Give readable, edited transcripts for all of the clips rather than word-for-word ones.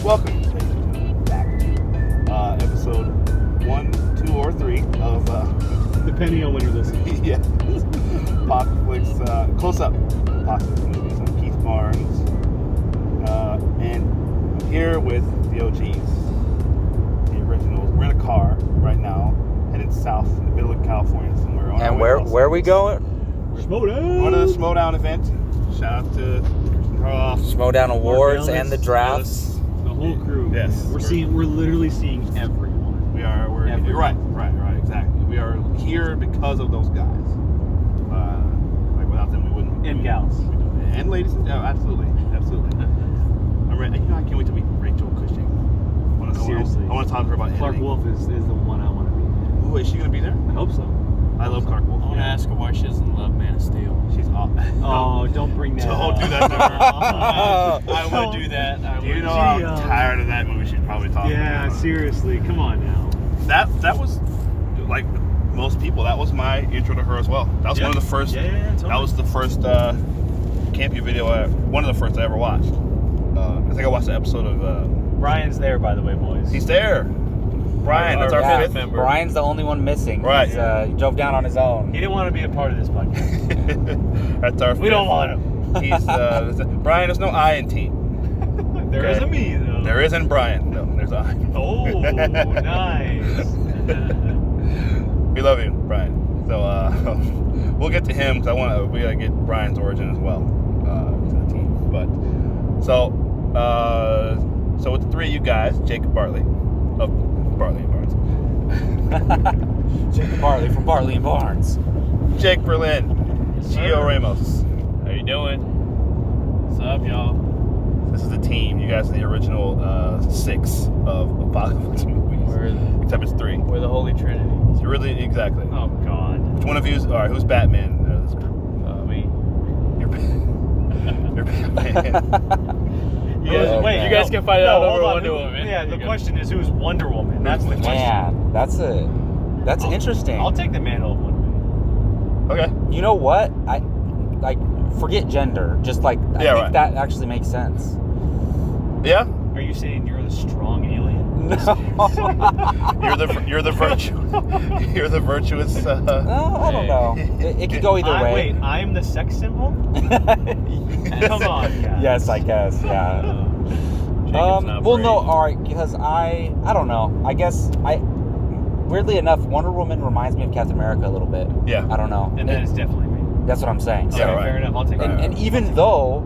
Welcome back to episode 1, 2, or 3 of depending on when you're listening. yeah, Apocaflix, close up Apocaflix movies. I'm Keith Barnes, and I'm here with the OGs, the originals. We're in a car right now, headed south in the middle of California somewhere. And where are we going? Schmodown. Going to the Schmodown event. Shout out to Christian Karloff. Schmodown Awards and the drafts. The whole crew. Yes. We're literally seeing everyone. You're right, exactly. We are here because of those guys. Like without them, we wouldn't. And gals. And ladies, absolutely. I'm ready. I can't wait to meet Rachel Cushing. Seriously. I want to talk to her about Clark editing. Wolf is the one I want to meet. Ooh, is she gonna be there? I hope so. I love Clark Wolf. I want to ask her why she doesn't love Man of Steel. She's awesome. Oh, don't bring that Don't up. do that to her. I would do that. Do you know how tired of that movie she'd probably talk Yeah, about? seriously. Come on now. That was like most people. That was my intro to her as well. That was one of the first. Yeah, totally. That was the first campy video. One of the first I ever watched. I think I watched the episode of. Brian's there, by the way, boys. He's there. Brian, that's our fifth member. Brian's the only one missing. Right. He drove down on his own. He didn't want to be a part of this podcast. That's our. We don't want him. He's Brian. There's no I in team. There Okay. isn't me though. There isn't Brian. No, there's I. Oh, nice. We love you, Brian. So we'll get to him because we gotta get Brian's origin as well to the team. But so with the three of you guys, Jacob Bartley of Bartley and Barnes, Jacob Bartley from Bartley and Barnes. Jake Berlin, Gio Ramos. How you doing? What's up, y'all? This is the team. You guys are the original 6 of Apocaflix movies. Except it's 3. We're the Holy Trinity. So really, exactly. Oh God. Which one of you is? All right, who's Batman? Me. You're Batman. You guys can fight it out over Wonder Woman. Yeah, the question is who's Wonder Woman? That's the question. Man, that's interesting. I'll take the mantle of Wonder Woman. Okay. You know what? I forget gender. Just I think right. that actually makes sense. Yeah. Are you saying you're the strong alien? No. You're the virtuous. No, I don't know. It could go either way. Wait, I'm the sex symbol? Come on, guys. Yes, I guess. Yeah. Well, no, all right, because I don't know. I guess weirdly enough, Wonder Woman reminds me of Captain America a little bit. Yeah. I don't know. And that is definitely me. That's what I'm saying. Yeah, So, right. Fair enough. I'll take that. and even though,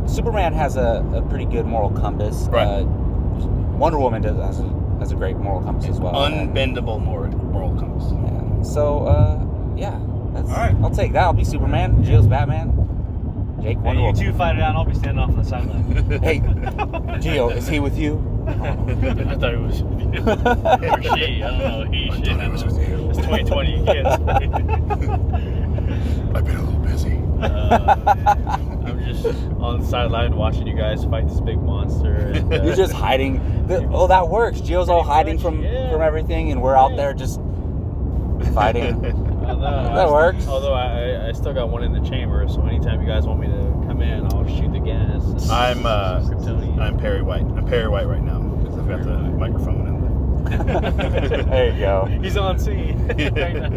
Superman has a pretty good moral compass, Right. Wonder Woman has a great moral compass as well. Unbendable moral compass. And so, yeah. That's, All right. I'll take that. I'll be Superman. Gio's Batman. Jake And Wonder you Woman. two fight it out, and I'll be standing off on the sideline. Hey, Gio, is he with you? I thought it was or she. I don't know. He, she. I don't know. It's 2020. You can't say. I've been a little busy. I'm just on the sideline watching you guys fight this big monster. And, You're just hiding. Oh, that works. Gio's all hiding from everything, and we're out there just fighting. That works. Although I still got one in the chamber, so anytime you guys want me to come in, I'll shoot the gas. I'm Perry White. I'm Perry White right now because I've got the microphone in there. There you go. He's on scene.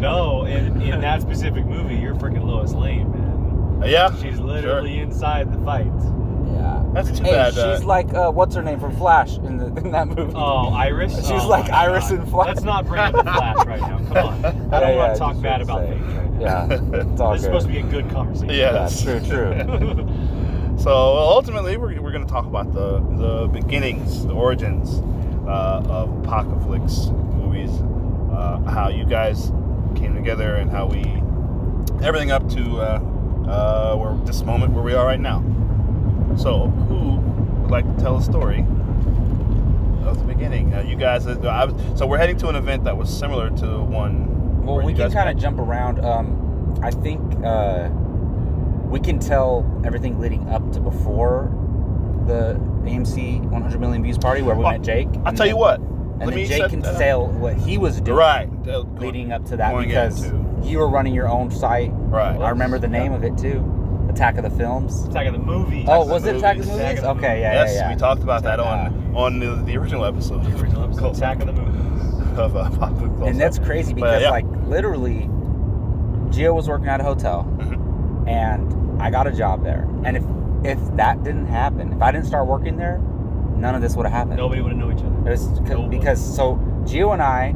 No, in that specific movie, you're freaking Lois Lane, man. Yeah. She's literally inside the fight. Yeah. That's too Hey, bad. she's like what's her name from Flash in that movie? Oh, Iris? She's Oh, like my Iris God. in Flash. Let's not bring up the Flash right now. Come on. I don't want to talk bad about things right now. Yeah, it's all This is good. supposed to be a good conversation. Yeah. That's true. So ultimately, we're going to talk about the beginnings, the origins of Apocaflix movies, how you guys came together, and how we everything up to this moment where we are right now. So, who would like to tell a story of the beginning? You guys. So we're heading to an event that was similar to one. Well, where we you can guys kind of met. jump around. I think we can tell everything leading up to before the AMC 100 million views party where we met Jake. I'll tell you what. And then Jake can tell what he was doing Right. leading up to that Going because into. you were running your own site. Right. I remember the name of it too. Attack of the Films. Attack of the Movie. Oh, was it Attack of the Movies. Movies? Attack of the Okay, Yes, yeah. we talked about Check that on the original episode. Original episode. Attack of the Movies. Of Apocaflix. And that's crazy because, yeah. like, literally, Gio was working at a hotel, Mhm. and I got a job there. And if that didn't happen, if I didn't start working there, none of this would have happened. Nobody would know each other. It was because so Gio and I,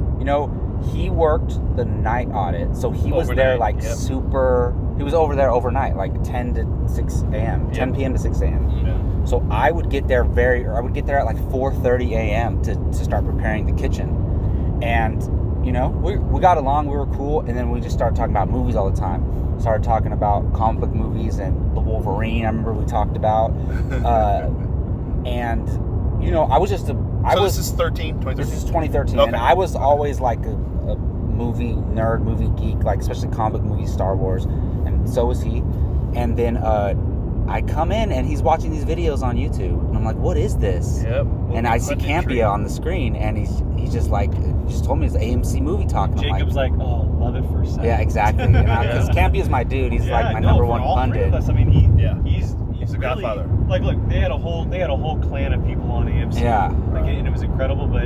he worked the night audit, so he was there Overnight, like yep. super. He was over there overnight, like 10 to 6 a.m., 10 p.m. to 6 a.m. Yeah. So I would get there I would get there at like 4:30 a.m. to start preparing the kitchen, and we got along, we were cool, and then we just started talking about movies all the time. Started talking about comic book movies and the Wolverine. I remember we talked about, and I was just This is 2013? This is 2013, Okay. and I was always like a movie nerd, movie geek, like especially comic book movies, Star Wars, and so was he. And then I come in, and he's watching these videos on YouTube, and I'm like, "What is this?" Yep. And I see Campia on the screen, and he's just like, he just told me it's AMC Movie Talk. And I'm Jacob's like, oh, love it for a second. yeah, exactly. Because Campia's my dude. He's like my number one for all three pundit. of us. I mean, he's He's the really, godfather. Like, look, they had a whole clan of people on AMC. Yeah. Like, and it was incredible. But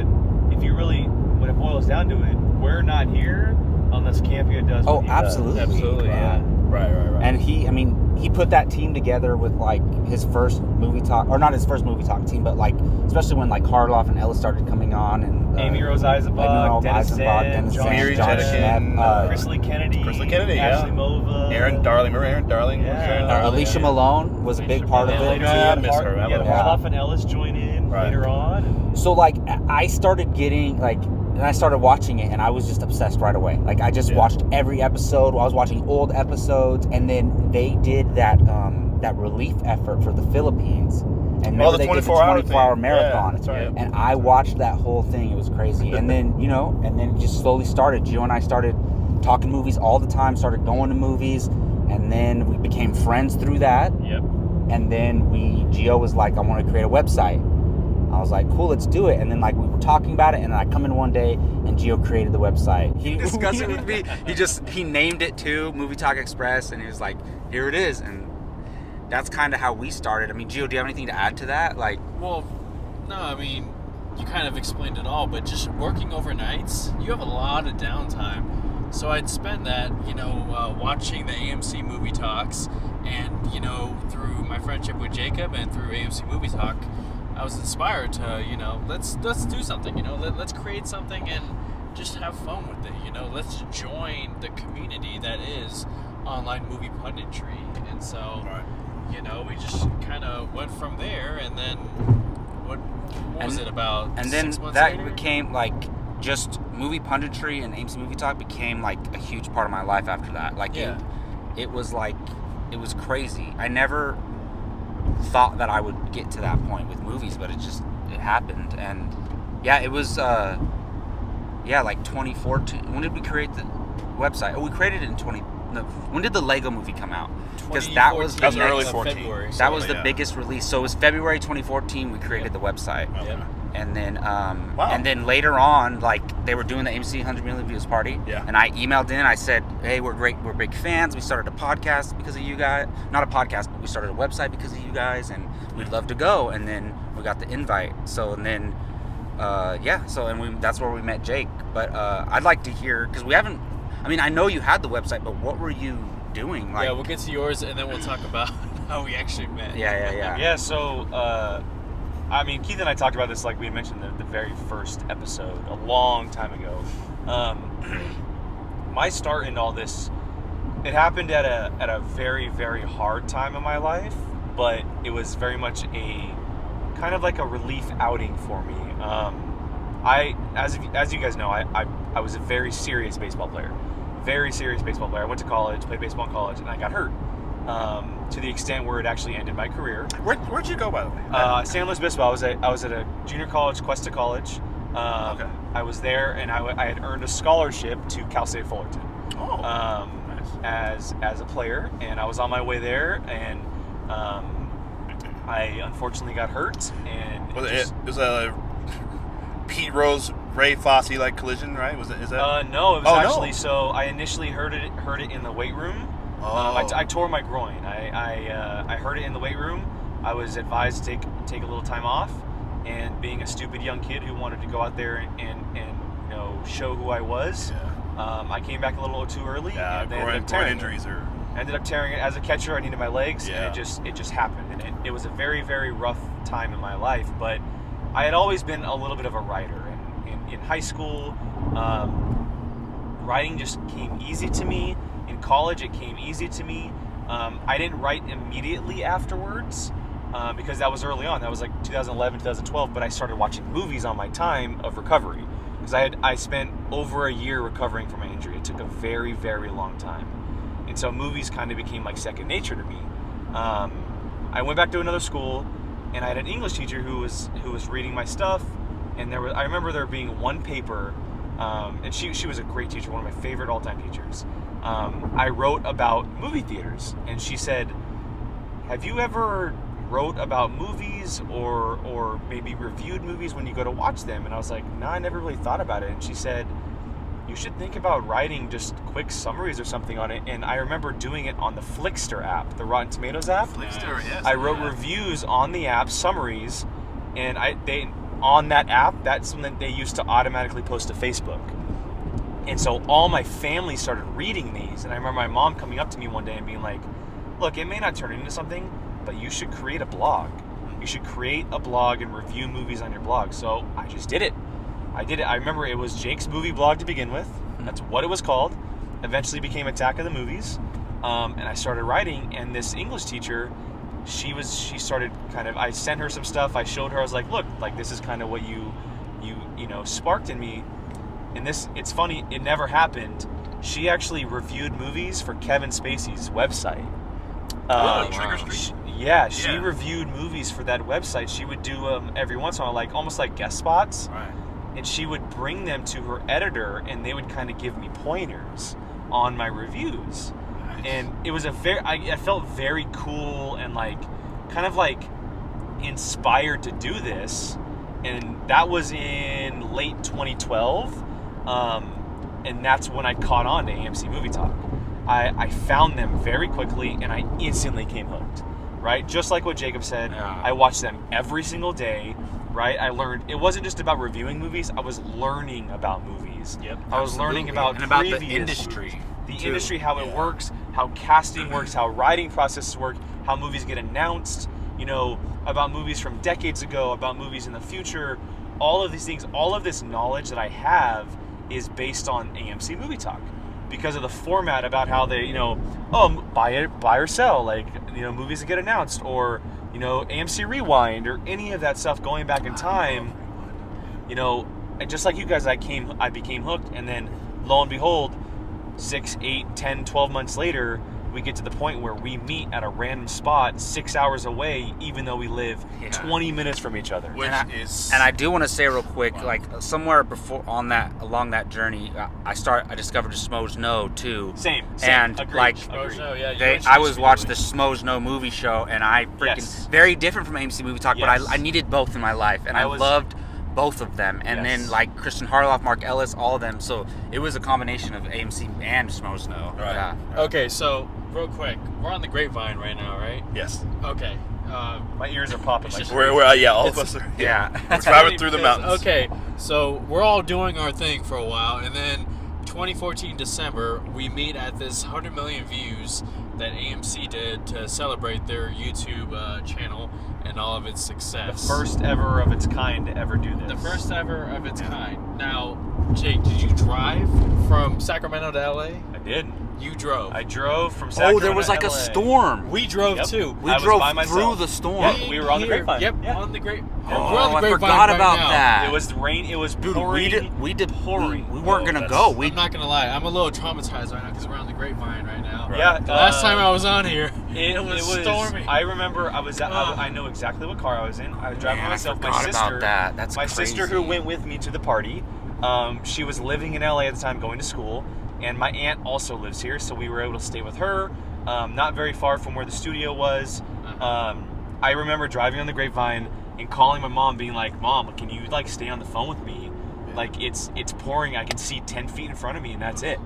if you really, when it boils down to it, we're not here unless Campia does. Oh, what he does. absolutely. Absolutely, yeah. Right. And he put that team together with like his first movie talk, or not his first movie talk team, but like especially when like Harloff and Ellis started coming on, and Amy Rose Eisenbach, Dennis Zen, John Miri Smith, Jedekin, Chris Lee Kennedy, yeah. Ashley Mova, Aaron Darling. Remember Aaron Darling? Yeah. Alicia Malone was a big part of And it. later Yeah, I on, miss her. I you had love her. Harloff and Ellis join in Right. later on. So like I started getting like, and I started watching it, and I was just obsessed right away. Like I just watched every episode. I was watching old episodes, and then they did that relief effort for the Philippines. And remember they did the 24-hour marathon. Yeah, that's right. And I watched that whole thing. It was crazy. And then and then it just slowly started. Gio and I started talking movies all the time. Started going to movies, and then we became friends through that. Yep. And then Gio was like, I want to create a website. I was like, cool, let's do it. And then like we were talking about it, and I come in one day, and Gio created the website. He discussed it with me. He named it too, Movie Talk Express, and he was like, here it is. And that's kind of how we started. I mean, Gio, do you have anything to add to that? Like, Well, no, I mean, you kind of explained it all, but just working overnights, you have a lot of downtime. So I'd spend that, watching the AMC Movie Talks, and, through my friendship with Jacob and through AMC Movie Talk, I was inspired to, let's do something, let's create something and just have fun with it, let's join the community that is online movie punditry. And so, we just kind of went from there, and then what was it about? And then 6 months that later? became like just movie punditry, and AMC Movie Talk became like a huge part of my life after that. Like it was crazy. I never thought that I would get to that point with movies, but it happened. And it was like 2014. When did we create the website? Oh, we created it in when did the Lego movie come out? Because that was That was the early next- 14. February. that was the Yeah. biggest release. So it was February 2014 we created the website. Okay. And then Wow. and then later on, like they were doing the AMC 100 million views party. Yeah. And I emailed in, I said, hey, we're big fans. We started a podcast because of you guys. Not a podcast, but we started a website because of you guys, and we'd love to go. And then we got the invite. So and then that's where we met Jake. But I'd like to hear, because we haven't, I mean, I know you had the website, but what were you doing? Like, Yeah, we'll get to yours, and then we'll talk about how we actually met. Yeah. So, I mean, Keith and I talked about this, like we had mentioned the very first episode a long time ago. My start in all this, it happened at a very, very hard time in my life, but it was very much a kind of like a relief outing for me. As you guys know, I was a very serious baseball player. Very serious baseball player. I went to college, played baseball in college, and I got hurt. To the extent where it actually ended my career. Where'd you go, by the way? San Luis Obispo. I was at a junior college, Cuesta College. Okay. I was there, and I had earned a scholarship to Cal State Fullerton. Nice. As a player, and I was on my way there, and I unfortunately got hurt. And It was a Pete Rose, Ray Fosse like collision, right? Is that? No, it was Oh, actually no. so I initially heard it in the weight room. I tore my groin. I hurt it in the weight room. I was advised to take a little time off, and being a stupid young kid who wanted to go out there and show who I was, I came back a little too early. Yeah, and groin injuries are. Ended up tearing it. As a catcher, I needed my legs, and it just happened. And it was a very, very rough time in my life. But I had always been a little bit of a writer. And in high school, writing just came easy to me. In college, it came easy to me. I didn't write immediately afterwards because that was early on. That was like 2011, 2012. But I started watching movies on my time of recovery because I spent over a year recovering from my injury. It took a very, very long time. And so movies kind of became like second nature to me. I went back to another school, and I had an English teacher who was reading my stuff. And I remember there being one paper, and she was a great teacher, one of my favorite all-time teachers. I wrote about movie theaters, and she said, "Have you ever wrote about movies or maybe reviewed movies when you go to watch them?" And I was like, "No, I never really thought about it." And she said, "You should think about writing just quick summaries or something on it." And I remember doing it on the Flixster app, the Rotten Tomatoes app. Flixster, yes. I wrote reviews on the app, summaries, and on that app, that's something they used to automatically post to Facebook. And so all my family started reading these. And I remember my mom coming up to me one day and being like, "Look, it may not turn into something, but you should create a blog. You should create a blog and review movies on your blog." So I just did it. I remember it was Jake's movie blog to begin with. That's what it was called. Eventually became Attack of the Movies. And I started writing, and this English teacher, she started kind of, I sent her some stuff. I showed her, I was like, "Look, like this is kind of what you sparked in me." And it's funny, it never happened. She actually reviewed movies for Kevin Spacey's website. Trigger Street? She reviewed movies for that website. She would do every once in a while, like almost like guest spots. Right. And she would bring them to her editor, and they would kind of give me pointers on my reviews. Nice. And it was I felt very cool and like kind of like inspired to do this. And that was in late 2012. And that's when I caught on to AMC Movie Talk. I found them very quickly, and I instantly came hooked. Right? Just like what Jacob said, I watched them every single day. Right? I learned it wasn't just about reviewing movies. I was learning about movies. Yep. I was learning about the previous industry. the industry, how it works, how casting works, how writing processes work, how movies get announced, about movies from decades ago, about movies in the future. All of these things, all of this knowledge that I have is based on AMC Movie Talk because of the format about how they, buy or sell, like, movies that get announced, or AMC Rewind, or any of that stuff going back in time. And just like you guys, I became hooked, and then lo and behold, 6, 8, 10, 12 months later, we get to the point where we meet at a random spot 6 hours away, even though we live 20 minutes from each other. And I do want to say real quick, like somewhere along that journey, I discovered Schmoes Know too. Same. And Agreed. like, Schmoes Know, yeah, I was watching the Schmoes Know movie show, and I freaking very different from AMC Movie Talk, but I needed both in my life, and I loved both of them, and then like Christian Harloff, Mark Ellis, all of them. So it was a combination of AMC and Schmoes Know. Right. Yeah. Okay, so real quick, we're on the Grapevine right now, right? Yes. Okay. My ears are popping. It's Like just- We're all of us are. Yeah. It's driving through the Because, mountains. Okay, so we're all doing our thing for a while, and then 2014 December, we meet at this 100 million views that AMC did to celebrate their YouTube channel and all of its the success. first ever of its kind to ever do this. The first ever of its kind. Now, Jake, did you drive from Sacramento to LA? I did. You drove. I drove from Sacramento. Oh, there was to like a LA. storm. We drove Yep. too. We I was drove by through myself. the storm. Yeah, we were on the Grapevine. Yep, Yeah. on the Grapevine. Oh, We're on the I Grapevine forgot right about now. that. It was rain. It was Dude, pouring. we did pouring. We weren't gonna that's- go. I'm not gonna lie, I'm a little traumatized right now because we're on the Grapevine right now. Yeah. The last time I was on here, It was stormy. I remember I know exactly what car I was in. I was driving Man, by I myself. forgot My sister. about that. That's my crazy. sister who went with me to the party. She was living in LA at the time, going to school, and my aunt also lives here, so we were able to stay with her. Not very far from where the studio was. I remember driving on the Grapevine and calling my mom, being like, "Mom, can you like stay on the phone with me? Like it's pouring. I can see 10 feet in front of me, and that's it."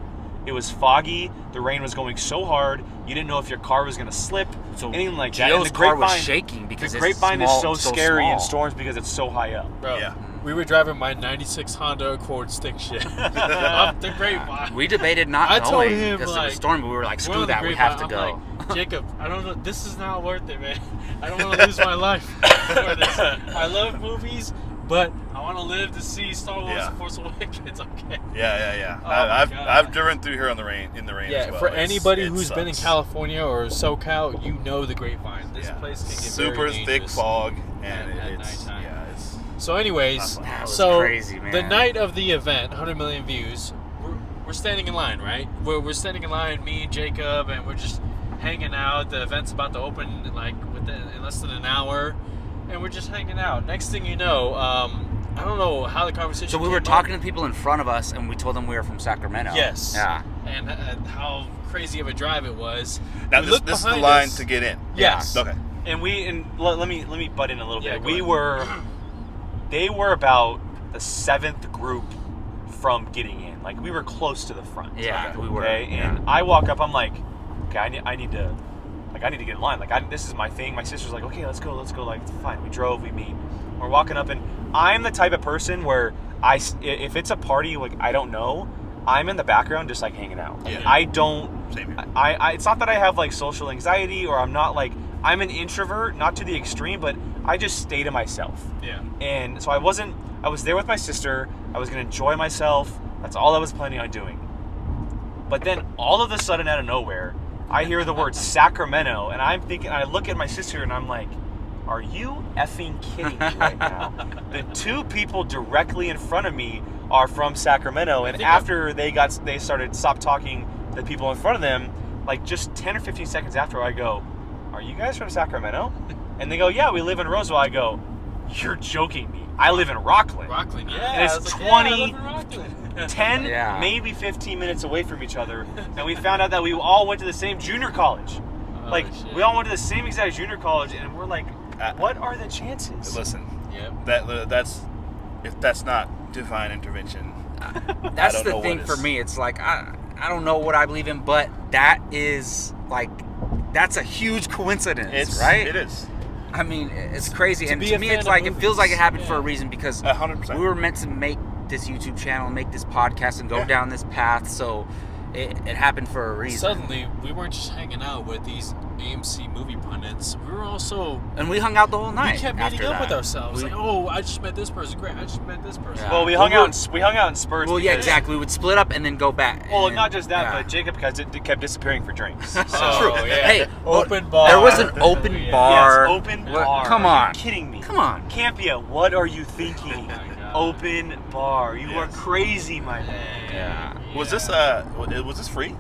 It was foggy. The rain was going so hard. You didn't know if your car was going to slip. So anything like that. And Gio's car was shaking because the it's grapevine small, is so scary small. in storms because it's so high up. Bro, Yeah. we were driving my 96 Honda Accord stick shift up the grapevine. We debated not I going told him, because it like, was stormy. But we were like, we're screw on the that, we have to grapevine. go. I'm like, Jacob, I don't know. This is not worth it, man. I don't want to lose my life for this. I love movies, but I want to live to see Star Wars: Yeah. Force Awakens. Okay. Yeah. Oh my God. I've driven through here in the rain Yeah, as well. for It's- anybody it who's been in sucks. California or SoCal, you know the grapevine. This Yeah. place can get super very thick dangerous. fog, and at it's nighttime. it's So, anyways, That was so crazy, man. the night of the event, 100 million views, we're standing in line, right? We're standing in line, me and Jacob, and we're just hanging out. The event's about to open in less than an hour, and we're just hanging out. Next thing you know, I don't know how the conversation. So we were came talking up. to people in front of us, and we told them we were from Sacramento. Yes. Yeah. And how crazy of a drive it was. now We this looked is the behind line us. to get in. Yes. Okay. And let me butt in a little Yeah, bit. go ahead. They were about the 7th group from getting in. Like we were close to the front. Yeah, Okay. we were. Okay, and I walk up. I'm like, okay, I need to get in line. Like this is my thing. My sister's like, okay, let's go. Like fine. We drove. We meet. We're walking up, and I'm the type of person where if it's a party like I don't know, I'm in the background just like hanging out. Like, Yeah. I don't. Same here. I it's not that I have like social anxiety or I'm not like I'm an introvert, not to the extreme, but I just stay to myself. Yeah. And so I was there with my sister. I was going to enjoy myself. That's all I was planning on doing. But then all of a sudden out of nowhere, I hear the word Sacramento, and I'm thinking, I look at my sister and I'm like, are you effing kidding me right now? The two people directly in front of me are from Sacramento, and after they stopped talking to the people in front of them, like just 10 or 15 seconds after, I go, are you guys from Sacramento? And they go, yeah, we live in Roseville. I go, you're joking me. I live in Rockland. Rockland, yeah. And it's I was like, 20 I live in Rockland. 10, Yeah. maybe 15 minutes away from each other, and we found out that we all went to the same junior college. Oh, shit. We all went to the same exact junior college, and we're like, what are the chances? Listen, Yep. that's if that's not divine intervention. That's I don't the know thing what for is. me. It's like I don't know what I believe in, but that is like that's a huge coincidence, right? It is. I mean, it's crazy, and be to a me, fan it's of like it feels like it movies, happened for a yeah. reason because 100%. we were meant to make this YouTube channel, make this podcast, and go Yeah. down this path. So it happened for a reason. Suddenly, we weren't just hanging out with these AMC movie pundits. We were also. And we hung out the whole night. We kept meeting after up with that. ourselves. We- Like, oh, I just met this person. Great, I just met this person. Yeah. Well, we hung out in spurts. Well, yeah, because- exactly. We would split up and then go back. Well, and- not just that, yeah. but Jacob kept disappearing for drinks. So. Oh, True. yeah. Hey, Open bar. There was an open Yeah. bar. Yes, open What- bar. Come Are on. you kidding me? Come on. Campia, what are you thinking? Oh my God. Open bar. You are Yes. crazy, my man. Yeah. Was this free? Was it free?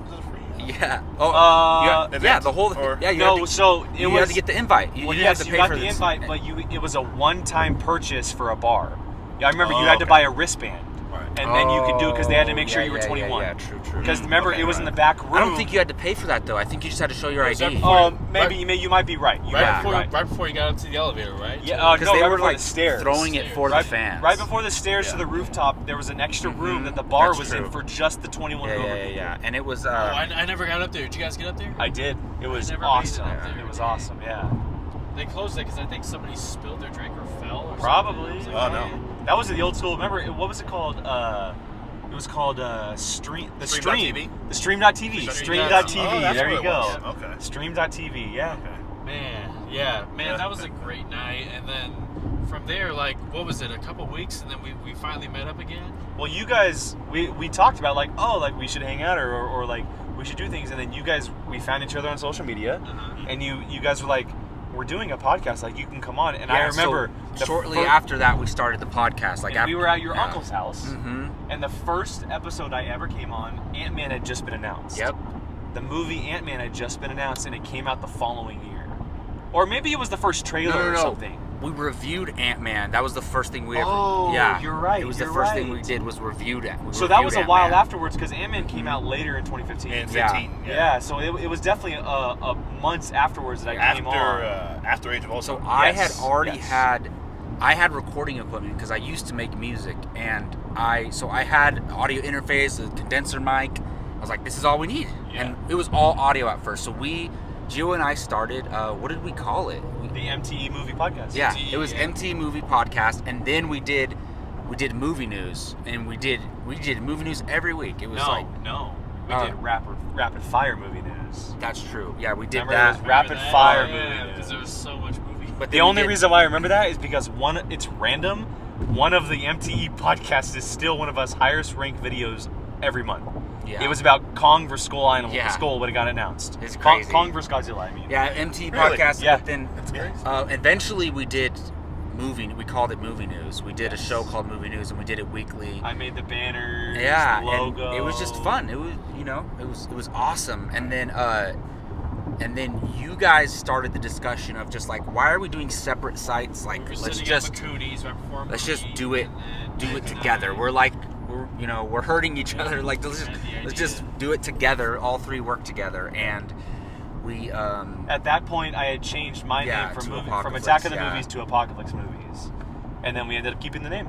Yeah. Oh. Uh, yeah. The whole. or- Yeah. You No, had to, so it you was. had to get the invite. You Well, didn't yes, have to you pay got for the this. invite, but it was a one-time purchase for a bar. Yeah, I remember you Oh, had to okay. buy a wristband, Right. and then you could do it because they had to make sure Oh, you were yeah, 21. Yeah, true. Because remember, Okay, it was in right. the back room. I don't think you had to pay for that though. I think you just had to show your Was that ID. before- Maybe you might be right. You might Right be before, right. right before you got up to the elevator, right? Yeah, To- Because no, they right were before like the stairs. throwing it for right, the fans. Right before the stairs to Yeah. the rooftop, there was an extra room Mhm. that the bar That's was true. in for just the 21 and over people. Yeah. And it was. Oh, I never got up there. Did you guys get up there? I did. It was never made it awesome. up there. It was awesome. Yeah. They closed it because I think somebody spilled their drink or fell or Probably. something. Oh, no. That was the old school. Remember, what was it called? It was called Stream. The Stream. Stream.tv? The Stream.tv. Stream.tv. Oh, that's there what you it go. was. Okay. Stream.tv. Yeah. Man, that was a great night. And then from there, like, what was it? A couple weeks, and then we finally met up again. Well, you guys, we talked about like, oh, like we should hang out or like we should do things, and then you guys, we found each other on social media, and you guys were like, we're doing a podcast, like you can come on, and I remember shortly after that we started the podcast. Like and we were at your yeah. uncle's house, and the first episode I ever came on, Ant-Man had just been announced. Yep. The movie Ant-Man had just been announced, and it came out the following year, or maybe it was the first trailer or something. We reviewed Ant-Man. That was the first thing we ever. Oh, yeah, you're right, It was the you're first thing we right. did was reviewed it. So that was a while afterwards, because Ant-Man came out later in 2015. In Yeah. 15. Yeah, so it was definitely a months afterwards that I came on. After Age of Ultron. So I had Yes, already yes. had recording equipment because I used to make music, and I had audio interface, a condenser mic, I was like, this is all we need. Yeah. And it was all audio at first. So Gio and I started, what did we call it? The MTE Movie Podcast. Yeah, MTE, it was yeah. MTE Movie Podcast, and then we did movie news, and we did movie news every week. It was We did rapid fire movie news. That's true. Yeah, we did Remember that. it was rapid fire movie Yeah, news. because there was so much movie. But The then we only did- reason why I remember that is because it's random. One of the MTE podcasts is still one of us highest ranked videos every month. Yeah. It was about Kong versus Skull Island. Yeah. Skull when it got announced. It's crazy. Kong versus Godzilla. I mean. Yeah, MTE Really? Podcast. Yeah. But then That's crazy. eventually we did movie. We called it Movie News. We did a show called Movie News, and we did it weekly. I made the banners. Yeah, The logo. and it was just fun. It was, it was awesome. And then you guys started the discussion of just like, why are we doing separate sites? Like, We were let's sitting just up at Cootie's right before a let's just movie, do it and then Jake and together. I- We're hurting each other. Like, let's And the idea. just do it together. All three work together, and we At that point, I had changed my Yeah, name from to from Apocaflix, Attack of the yeah. Movies to Apocaflix Movies, and then we ended up keeping the name.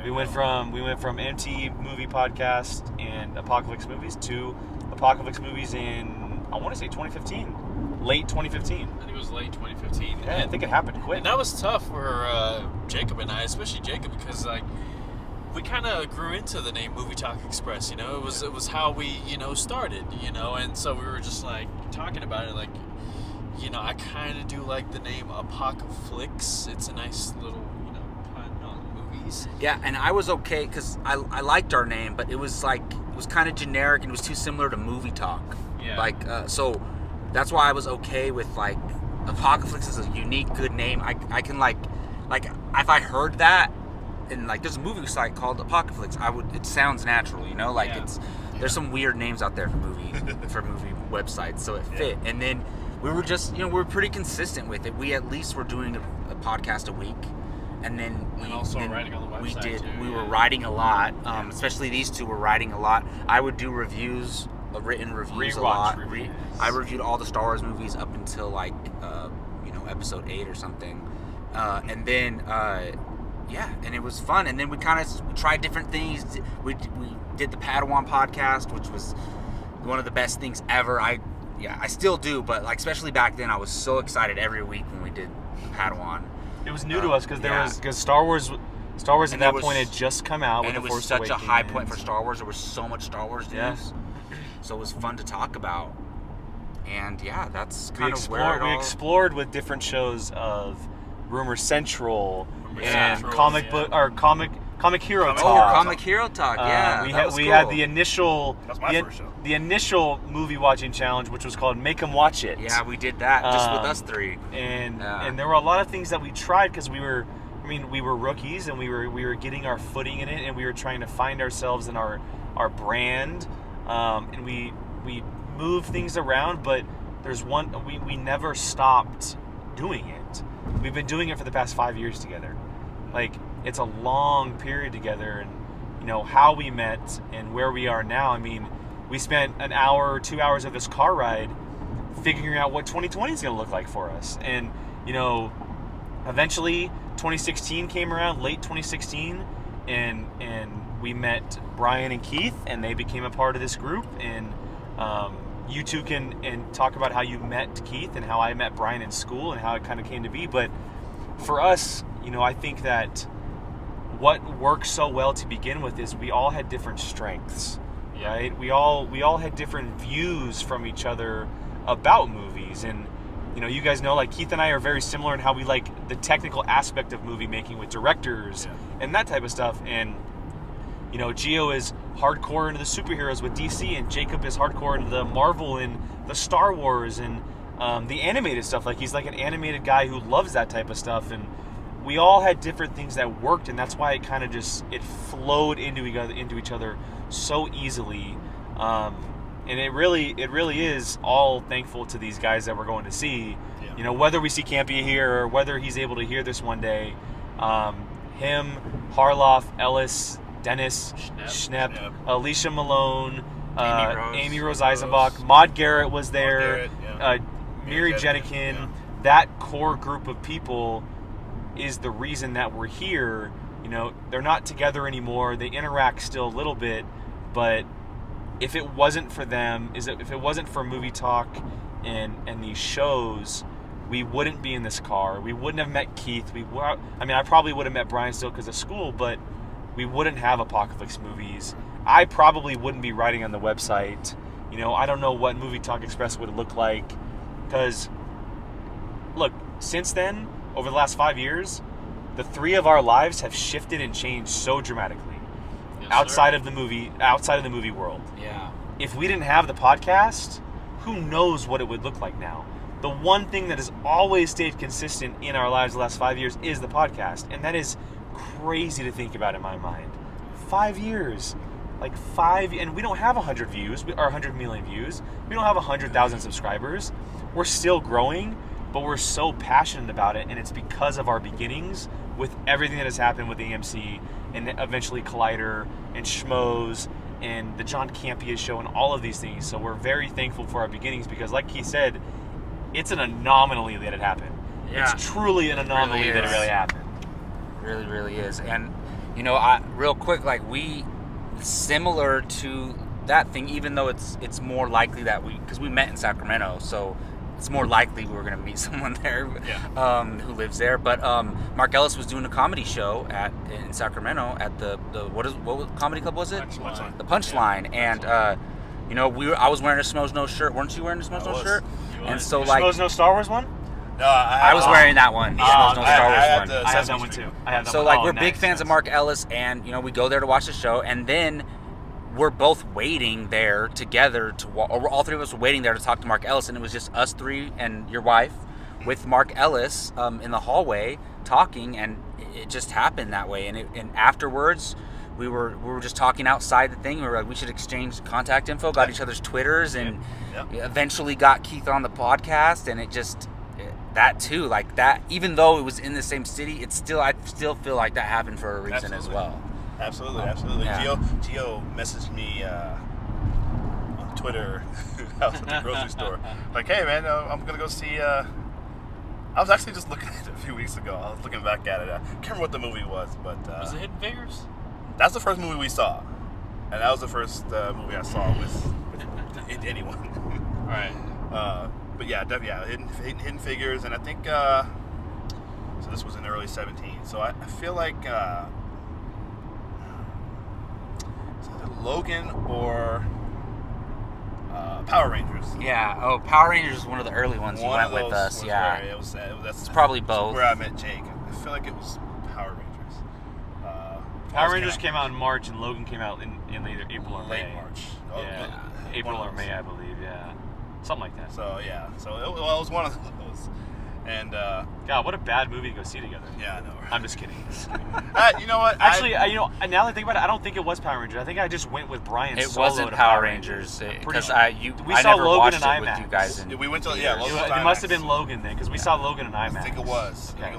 We went from MTE Movie Podcast and Apocaflix Movies to Apocaflix Movies in, I want to say 2015, late 2015. I think it was late 2015. Yeah, I think it happened quick. And that was tough for Jacob and I, especially Jacob, because like we kind of grew into the name Movie Talk Express. It was how we started. And so we were just like talking about it, like I kind of do like the name Apocaflix. It's a nice little pun on movies. Yeah, and I was okay because I liked our name, but it was kind of generic and it was too similar to Movie Talk. Yeah. So that's why I was okay with like Apocaflix is a unique, good name. I can like if I heard that and like there's a movie site called Apocaflix, it sounds natural, like Yeah. there's some weird names out there for movie websites, so it fit. And then we were just we were pretty consistent with it. We at least were doing a podcast a week. And then And also writing on the we website, did. too, We yeah. were writing a lot. Especially these two were writing a lot. I would do reviews, written reviews a Rewatch lot. reviews. I reviewed all the Star Wars movies up until like episode 8 or something, and then and it was fun. And then we kind of tried different things. We did the Padawan podcast, which was one of the best things ever. I still do, but like especially back then, I was so excited every week when we did the Padawan. It was new to us because yeah. because Star Wars at And that there point was- had just come out. And with it the was Force such a high Awakens. point for Star Wars. There was so much Star Wars news. Yeah. So it was fun to talk about. And yeah, that's We kind of where it all... explored with different shows of Rumor Central and Central, comic yeah. book or comic hero Comic Oh, talk. Comic Hero Talk, yeah. we that had was we cool. had the initial That was my first show. the initial movie watching challenge, which was called Make 'Em Watch It. Yeah, we did that just with Um, us three. and Yeah. and there were a lot of things that we tried because we were rookies and we were getting our footing in it, and we were trying to find ourselves in our brand, and we moved things around, but there's one we never stopped doing it. We've been doing it for the past 5 years together. Like, it's a long period together, and how we met and where we are now. I mean, we spent an hour or 2 hours of this car ride figuring out what 2020 is going to look like for us. And eventually 2016 came around, late 2016, and we met Brian and Keith, and they became a part of this group. And you two can talk about how you met Keith and how I met Brian in school and how it kind of came to be. But for us, I think that what worked so well to begin with is we all had different strengths, Yeah. right? We all had different views from each other about movies. And you guys know, like, Keith and I are very similar in how we like the technical aspect of movie making with directors and that type of stuff. And Gio is hardcore into the superheroes with DC, and Jacob is hardcore into the Marvel and the Star Wars and the animated stuff. Like, he's like an animated guy who loves that type of stuff. And we all had different things that worked, and that's why it kind of it flowed into each other so easily. And it really is all thankful to these guys that we're going to see. Yeah. Whether we see Campy here or whether he's able to hear this one day, him, Harloff, Ellis, Dennis, Schnepp, Schnepp. Alicia Malone, Amy Rose Eisenbach, Maud Garrett was there, Garrett, yeah. Miri Miri Jenikin. Jenikin, yeah. That core group of people is the reason that we're here. They're not together anymore. They interact still a little bit, but if it wasn't for them, if it wasn't for Movie Talk and these shows, we wouldn't be in this car. We wouldn't have met Keith. I probably would have met Brian still because of school, but we wouldn't have Apocaflix movies. I probably wouldn't be writing on the website. I don't know what Movie Talk Express would look like, because look, since then, over the last 5 years, the three of our lives have shifted and changed so dramatically. Yes, outside sir. of the movie world. Yeah. If we didn't have the podcast, who knows what it would look like now? The one thing that has always stayed consistent in our lives the last 5 years is the podcast, and that is crazy to think about in my mind. 5 years. And we don't have 100 views, or 100 million views. We don't have 100,000 subscribers. We're still growing, but we're so passionate about it, and it's because of our beginnings with everything that has happened with AMC and eventually Collider and Schmoes and the John Campea show and all of these things. So we're very thankful for our beginnings, because like he said, it's an anomaly that it happened. Yeah. It's truly an anomaly really that it is. really happened. Really, really is. And real quick, similar to that thing, even though it's more likely that because we met in Sacramento, so it's more likely we were going to meet someone there who lives there. But Mark Ellis was doing a comedy show in Sacramento at the what comedy club was it? Punchline. The Punchline. And I was wearing a Schmoes No shirt. Weren't you wearing a Schmoes No shirt? And so Schmoes No Star Wars one? No, I was wearing that one. The Schmoes No Star Wars one. I have that one too. We're big fans of Mark Ellis, and we go there to watch the show, and then we're both waiting there together or all three of us were waiting there to talk to Mark Ellis, and it was just us three and your wife with Mark Ellis in the hallway talking, and it just happened that way. And afterwards, we were just talking outside the thing. We were like, we should exchange contact info, got each other's Twitters, and eventually got Keith on the podcast, and it just. That too, like that. Even though it was in the same city, I still feel like that happened for a reason as well. Absolutely. Yeah. Gio messaged me on Twitter. I was at the grocery store. Like, hey man, I'm gonna go see. I was actually just looking at it a few weeks ago. I was looking back at it. I can't remember what the movie was, but Was it Hidden Figures? that's the first movie we saw, and that was the first movie I saw with anyone. All right. But yeah, Hidden Figures, and I think so. This was in early 2017, so I feel like it's either Logan or Power Rangers. Yeah. Oh, Power Rangers was one of the early ones. You went with us. Yeah. That's probably both. Where I met Jake. I feel like it was Power Rangers. Power Rangers came out in March, and Logan came out in either April or late May. March. Yeah, April or May, I believe. Yeah, something like that. So yeah, it was one of those. And God, what a bad movie to go see together. yeah, I know. I'm just kidding. You know what? Actually, now that I think about it, I don't think it was Power Rangers. I think I just went with Brian. It solo wasn't to Power Rangers because We I saw never Logan watched in it with IMAX. you guys. we went to It Logan was must have IMAX. been Logan then, because we saw Logan in IMAX. I think it was. Okay.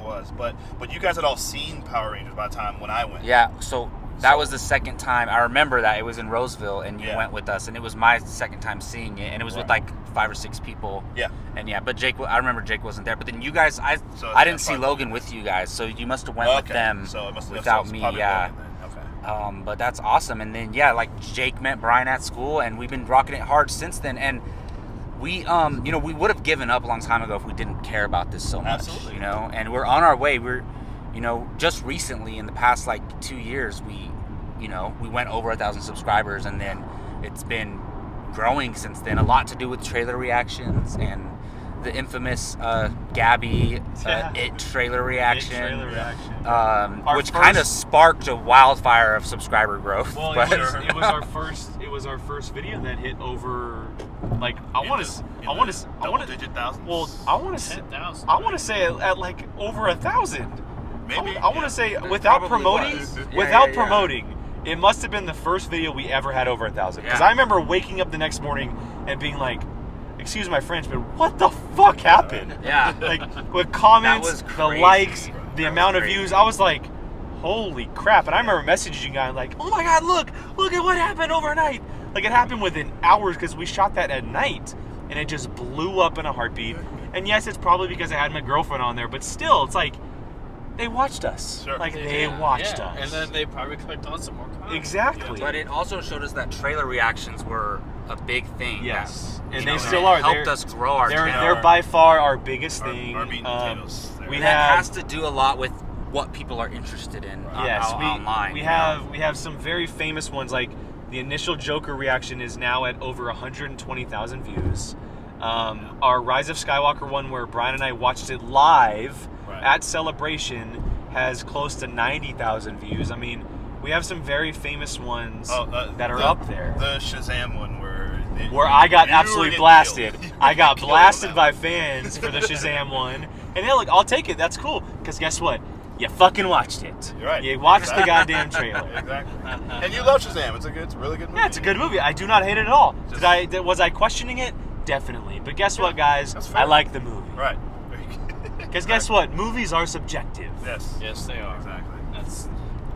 But you guys had all seen Power Rangers by the time when I went. Yeah, so that was the second time. I remember that. It was in Roseville, and you Yeah. went with us, and it was my second time seeing it, and it was with Right. like 5 or 6 people. Yeah. And yeah, but I remember Jake wasn't there. But then you guys, I So didn't see probably- Logan with you guys, so you must have went with them So it must have without so me. probably Yeah. Logan then. Okay. But that's awesome. And then like Jake met Brian at school, and we've been rocking it hard since then. And we we would have given up a long time ago if we didn't care about this so much. Absolutely. And we're on our way. We're just recently in the past like 2 years we went over 1,000 subscribers, and then it's been growing since then. A lot to do with trailer reactions and the infamous Gabby It trailer reaction. Which kind of sparked a wildfire of subscriber growth. Well, but- it was our first video that hit over, like, I want to digit thousands. Well, I want to 10,000. I want to say at like over 1,000. Maybe. I want to say It without probably promoting, was. Yeah, without yeah. promoting, it must have been the first video we ever had over 1,000. Because Yeah. I remember waking up the next morning and being like, excuse my French, but what the fuck happened? Yeah. Like with comments, was the crazy. likes, Bro, the that amount was of crazy. views, I was like, holy crap. And I remember messaging you guys like, oh my God, look at what happened overnight. Like it happened within hours because we shot that at night and it just blew up in a heartbeat. And yes, it's probably because I had my girlfriend on there, but still, it's like, they watched us. Sure. Like, they watched us. And then they probably clicked on some more comments. Exactly. But it also showed us that trailer reactions were a big thing. Yes. That, And you they know, still that are. helped us grow our channel. They're by far our biggest thing. Our meat and potatoes. We And that have has to do a lot with what people are interested in online. We you have know? we have some very famous ones. Like the initial Joker reaction is now at over 120,000 views. Our Rise of Skywalker one, where Brian and I watched it live at Celebration, has close to 90,000 views. I mean, we have some very famous ones that are up there. The Shazam one where I got absolutely blasted. I got killed blasted on by that fans for the Shazam one. And yeah, look, I'll take it. That's cool. Because guess what? You fucking watched it. You're right. You watched the goddamn trailer. Exactly. And you love Shazam. It's a really good movie. Yeah, it's a good movie. I do not hate it at all. Was I questioning it? Definitely. But guess what, guys? that's fair. I like the movie. Right. Because guess what? Movies are subjective. Yes. Yes, they are. Exactly. That's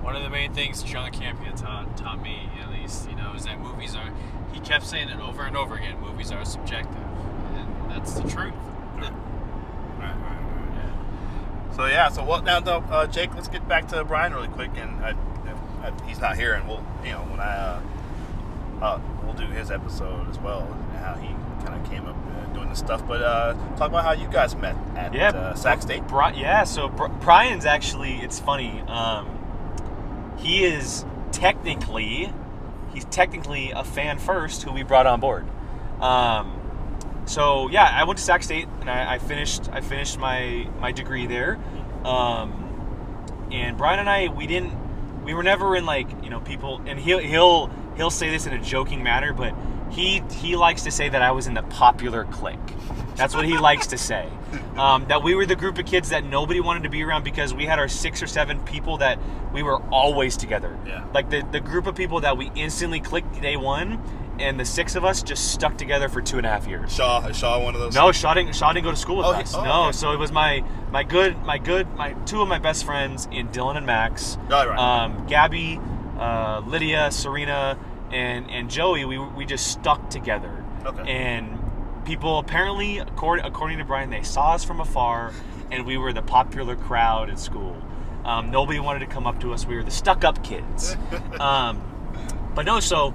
one of the main things John Campion taught me, at least, is that movies are, he kept saying it over and over again, movies are subjective. And that's the truth. Right. So yeah. So what now, though, Jake? Let's get back to Brian really quick, and he's not here, and we'll, when we'll do his episode as well, and how he kind of came up doing this stuff. But talk about how you guys met at Sac State. So Brian's actually, it's funny. He's technically a fan first who we brought on board. So yeah, I went to Sac State and I finished my degree there. And Brian and I, we were never in people, and he'll say this in a joking manner, but he likes to say that I was in the popular clique. That's what he likes to say. That we were the group of kids that nobody wanted to be around because we had our 6 or 7 people that we were always together. Yeah. Like the group of people that we instantly clicked day one, and the 6 of us just stuck together for 2.5 years. Shaw one of those? No, Shaw didn't go to school with us. No, okay. So it was my 2 of my best friends in Dylan and Max. Oh, right. Gabby, Lydia, Serena, and Joey. We just stuck together. Okay. And people apparently, according to Brian, they saw us from afar, and we were the popular crowd at school. Nobody wanted to come up to us. We were the stuck-up kids. But no, so.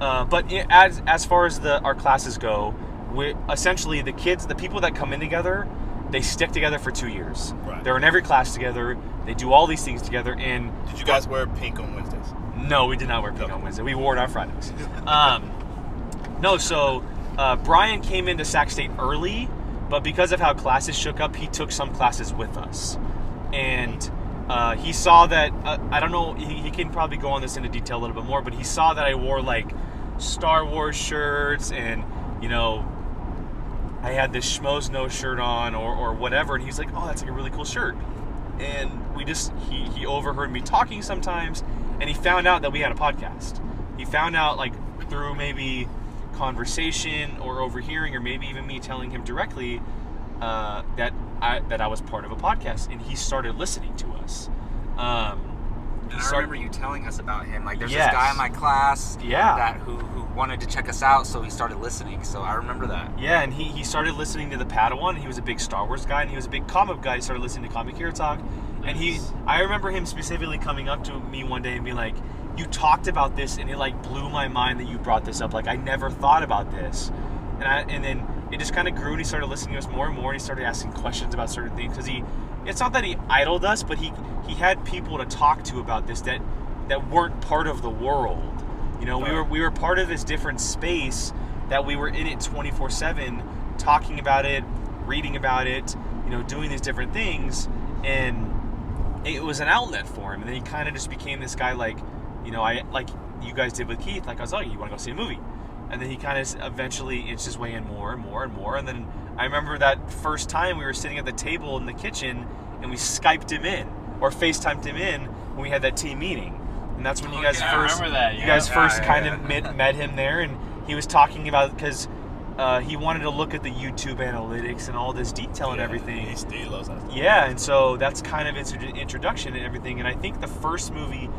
As far as our classes go, we essentially the people that come in together, they stick together for 2 years. Right. They're in every class together. They do all these things together. And did you guys wear pink on Wednesdays? No, we did not wear pink on Wednesday. We wore it on Fridays. Brian came into Sac State early, but because of how classes shook up, he took some classes with us, and he saw that I don't know. He can probably go on this into detail a little bit more, but he saw that I wore Star Wars shirts, and I had this Schmoes No shirt on or whatever, and he's like, oh, that's a really cool shirt. And he overheard me talking sometimes, and he found out that we had a podcast. He found out through maybe conversation or overhearing, or maybe even me telling him directly that I was part of a podcast, and he started listening to us. And I remember you telling us about him. There's Yes. this guy in my class Yeah. who wanted to check us out, so he started listening. So I remember that. Yeah, and he started listening to the Padawan. He was a big Star Wars guy, and he was a big comic guy. He started listening to Comic Hero Talk. And I remember him specifically coming up to me one day and being like, you talked about this, and it blew my mind that you brought this up. I never thought about this. And then it just kind of grew, and he started listening to us more and more, and he started asking questions about certain things, because it's not that he idled us, but he had people to talk to about this that weren't part of the world. We were part of this different space that we were in it 24/7, talking about it, reading about it, doing these different things, and it was an outlet for him. And then he kind of just became this guy I like you guys did with Keith. I was like, you want to go see a movie? And then he kind of eventually inched his way in more and more and more. And then I remember that first time we were sitting at the table in the kitchen, and we Skyped him in or FaceTimed him in when we had that team meeting. And that's when you guys first met him there, and he was talking about, because he wanted to look at the YouTube analytics and all this detail and everything. He loves that stuff. Yeah, and so that's kind of introduction and everything. And I think the first movie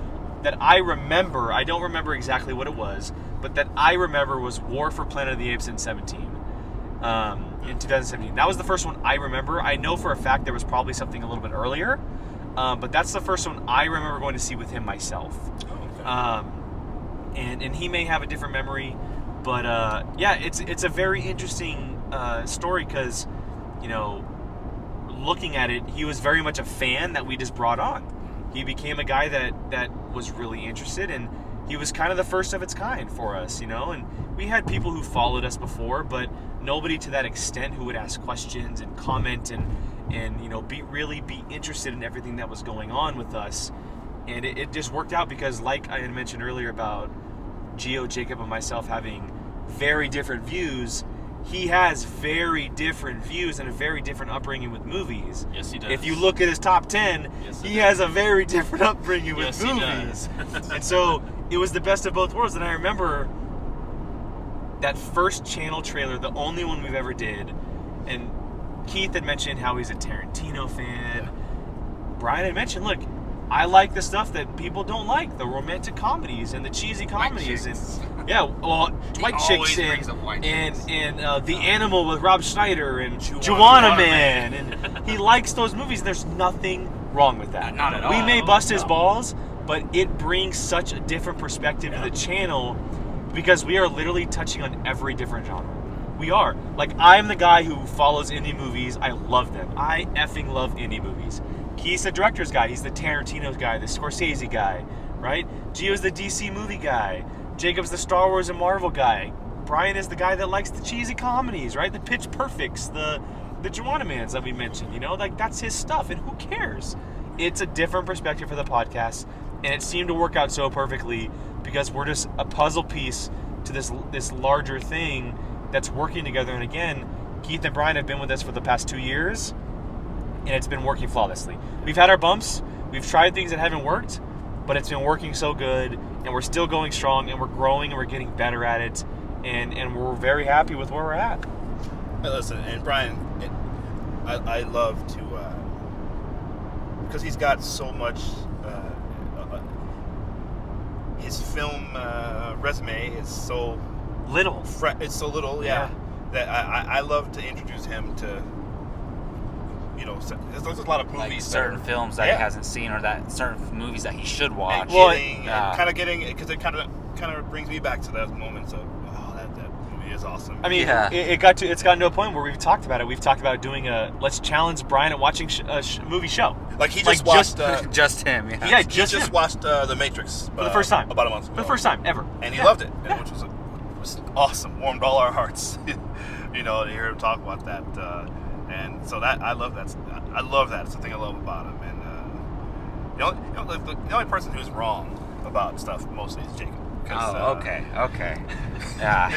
that I remember, I don't remember exactly what it was, but that I remember was War for Planet of the Apes in 2017. That was the first one I remember. I know for a fact there was probably something a little bit earlier, but that's the first one I remember going to see with him myself. Oh, okay. And he may have a different memory, but yeah, it's a very interesting story because, you know, looking at it, he was very much a fan that we just brought on. He became a guy that was really interested, and he was kind of the first of its kind for us, you know. And we had people who followed us before, but nobody to that extent who would ask questions and comment and you know, be interested in everything that was going on with us. And it just worked out because, like I had mentioned earlier about Gio, Jacob, and myself having very different views, he has very different views and a very different upbringing with movies. Yes, he does. If you look at his top 10, Yes, he has a very different upbringing with Yes, he movies. does. And so it was the best of both worlds. And I remember that first channel trailer, the only one we've ever did, and Keith had mentioned how he's a Tarantino fan. Brian had mentioned, look, I like the stuff that people don't like, the romantic comedies and the cheesy comedies, and yeah, well, White Chicks and The Animal with Rob Schneider and Juwanna Man, and he likes those movies. There's nothing wrong with that. Not at all. We may bust his balls, but it brings such a different perspective to the channel because we are literally touching on every different genre. We are. Like, I'm the guy who follows indie movies. I love them. I effing love indie movies. He's the director's guy. He's the Tarantino guy, the Scorsese guy, right? Gio's the DC movie guy. Jacob's the Star Wars and Marvel guy. Brian is the guy that likes the cheesy comedies, right? The Pitch Perfects, the Juwanna Mans that we mentioned, you know? Like, that's his stuff, and who cares? It's a different perspective for the podcast, and it seemed to work out so perfectly because we're just a puzzle piece to this larger thing that's working together. And again, Keith and Brian have been with us for the past 2 years, and it's been working flawlessly. We've had our bumps, we've tried things that haven't worked, but it's been working so good, and we're still going strong, and we're growing, and we're getting better at it, and we're very happy with where we're at. Hey, listen, and Brian, I love to, because he's got so much, his film resume is so Little. it's so little, yeah. That I love to introduce him to, you know, there's a lot of movies, like certain films that he hasn't seen, or that certain movies that he should watch. Kind of getting, because it kind of brings me back to those moments of, oh, that movie is awesome. I mean, it's gotten to a point where we've talked about it. We've talked about doing let's challenge Brian at watching a movie show. Like he just watched just him. Yeah. Yeah, he just him. watched The Matrix for the first time about a month ago. For the first time ever, and he loved it, and which was awesome. Warmed all our hearts, you know, to hear him talk about that. And so that I love that. I love that. It's the thing I love about him. And the only person who's wrong about stuff mostly is Jacob. Oh, okay. Yeah.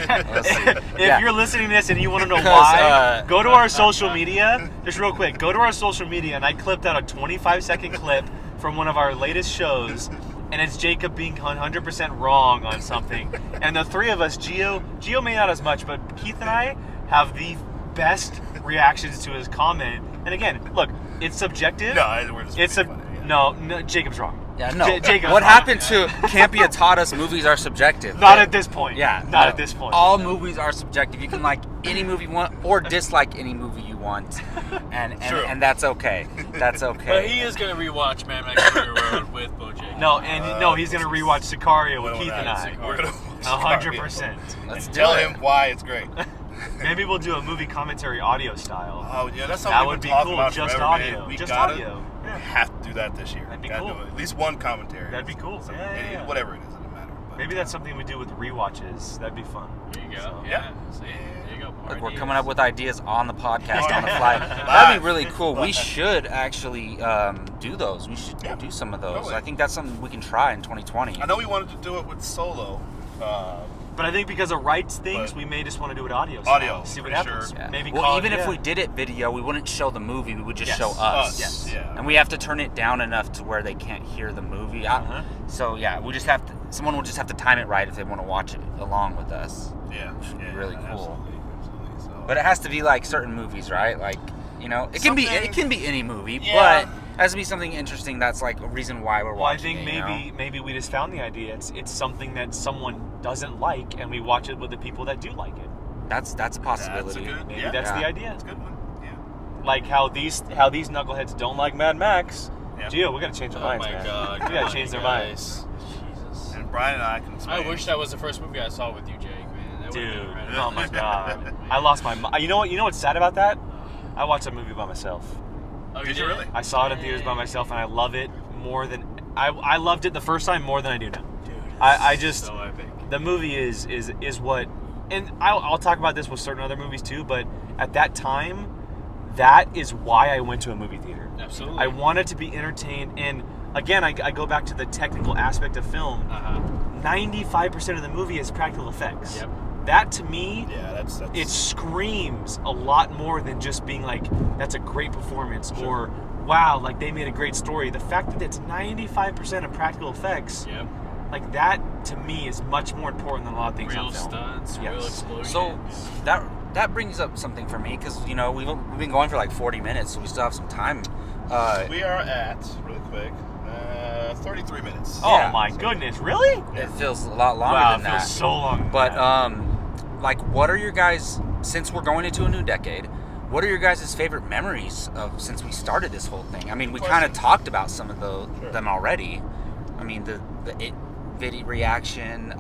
If you're listening to this and you want to know why, go to our social media. Just real quick, go to our social media, and I clipped out a 25-second clip from one of our latest shows, and it's Jacob being 100% wrong on something. And the three of us, Gio may not as much, but Keith and I have the best reactions to his comment. And again, look, it's subjective. No, we're just no, Jacob's wrong. Yeah, no. Jacob's what wrong. happened to Campia taught us movies are subjective. Not at this point. Yeah. Not at this point. All movies are subjective. You can like any movie you want or dislike any movie you want. And that's okay. That's okay. But he is going to rewatch Mad Max Fury Road with Bojack. No, he's going to rewatch Sicario with Keith and I. We're gonna 100%. Let's tell him why it's great. Maybe we'll do a movie commentary audio style. Oh yeah, that's something That we've would been be talking cool. about Just forever, audio. man. We Just gotta audio. Yeah. have to do that this year. That'd be Gotta cool. do it. At least one commentary. That'd be cool. So, Yeah. whatever it is, it doesn't matter. But, Maybe that's something we do with rewatches. That'd be fun. There you go. So, Yeah. See, there you go. More Like we're ideas. coming up with ideas on the podcast on the fly. That'd Live. be really cool. We should actually do those. We should do some of those. Totally. I think that's something we can try in 2020. I know we wanted to do it with Solo. But I think because of rights things, But- we may just want to do it audio. Audio, See what for happens. sure. Yeah. Maybe well, call even it, if we did it video, we wouldn't show the movie. We would just Yes. show us. Yes. Yeah. And we have to turn it down enough to where they can't hear the movie. So yeah, we just have to. Someone will just have to time it right if they want to watch it along with us. Yeah. Should be Yeah, really cool. Absolutely. So. But it has to be like certain movies, right? Like, you know, it can be any movie, Yeah. but it has to be something interesting that's like a reason why we're Well, I watching think it, you know? maybe we just found the idea. It's something that someone doesn't like, and we watch it with the people that do like it. That's a possibility. That's a good, Maybe yeah. that's the idea. That's a good one. Yeah. Like how these knuckleheads don't like Mad Max, Yeah. Gio, we gotta change our Oh minds, my man. God! We come gotta on, change you their minds. guys. Jesus. And Brian and I can I explain. wish that was the first movie I saw with you, Jake. Man, that would've Dude, been right oh up my there. god. I lost my mind. You know what? You know what's sad about that? I watched that movie by myself. Oh, Did you really? I saw it in theaters by myself, and I love it more than I loved it the first time more than I do now. Dude, I just so epic. the movie is what, and I'll talk about this with certain other movies too. But at that time, that is why I went to a movie theater. Absolutely. I wanted to be entertained, and again, I go back to the technical aspect of film. 95% of the movie is practical effects. Yep. That to me, Yeah, that's it screams a lot more than just being like, that's a great performance, or wow, like they made a great story. The fact that it's 95% of practical effects, Yep. like that to me is much more important than a lot of things Real on film. stunts, Yes. real explosions. So that brings up something for me because you know we've been going for like 40 minutes, so we still have some time. we are at really quick 33 minutes. Oh Yeah. my goodness, really? It feels a lot longer Wow, than it that. feels so long. than But that. like, what are your guys? Since we're going into a new decade, what are your guys' favorite memories of since we started this whole thing? I mean, we kind of talked about some of them already. I mean, the it video reaction.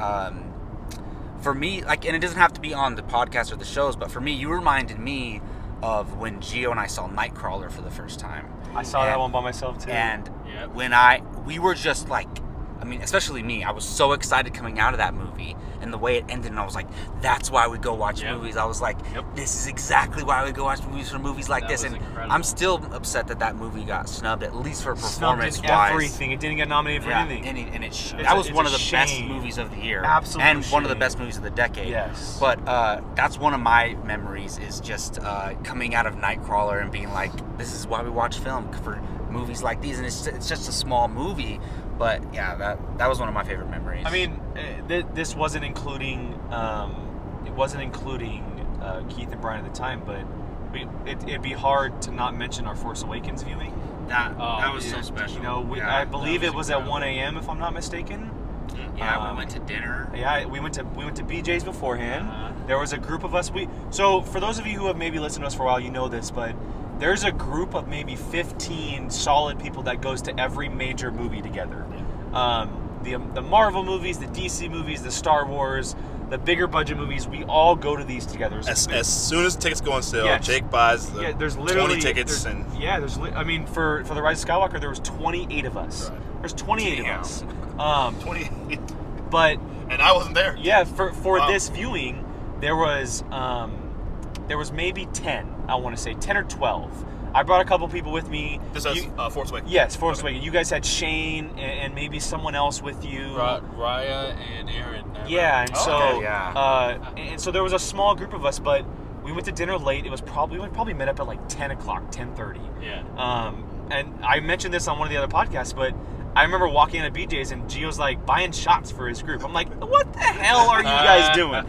For me, like, and it doesn't have to be on the podcast or the shows, but for me, you reminded me of when Gio and I saw Nightcrawler for the first time. I saw that and- one by myself too. And Yep. when we were just like, I mean, especially me, I was so excited coming out of that movie and the way it ended, and I was like, that's why we go watch Yep. movies. I was like, Yep. this is exactly why we go watch movies for movies like That this. was And incredible. I'm still upset that movie got snubbed, at least for Snubbed performance in wise. everything. It didn't get nominated for Yeah, anything. and It's that was it's one a of the best shame. movies of the year. Absolute And one of the shame. best movies of the decade. Yes. But that's one of my memories is just coming out of Nightcrawler and being like, this is why we watch film, for movies like these. And it's just a small movie. But yeah, that was one of my favorite memories. I mean, this wasn't including Keith and Brian at the time, but it'd be hard to not mention our Force Awakens viewing. that Oh, was yeah. so special. You know, Yeah, I believe that it was was at incredible. 1 a.m. if I'm not mistaken. yeah, we went to dinner. Yeah, we went to BJ's beforehand. Uh-huh. There was a group of us. So for those of you who have maybe listened to us for a while, you know this, but there's a group of maybe 15 solid people that goes to every major movie together. The Marvel movies, the DC movies, the Star Wars, the bigger budget movies, we all go to these together. As soon as tickets go on sale, Yes. Jake buys the There's literally 20 tickets there's- and yeah, I mean, for the Rise of Skywalker, there was 28 of us. Right. There's 28 Damn. of us. 20, But and I wasn't there. yeah, for Wow. this viewing, there was maybe 10. I want to say 10 or 12. I brought a couple people with me. This is Force Awakens. Yes, Force Okay. Awakens. You guys had Shane and maybe someone else with you. Raya and Aaron. Yeah, and so Okay, yeah. and so there was a small group of us, but we went to dinner late. It was we probably met up at like 10 o'clock, 10:30. Yeah. And I mentioned this on one of the other podcasts, but I remember walking into BJ's and Gio's like buying shots for his group. I'm like, what the hell are you guys doing?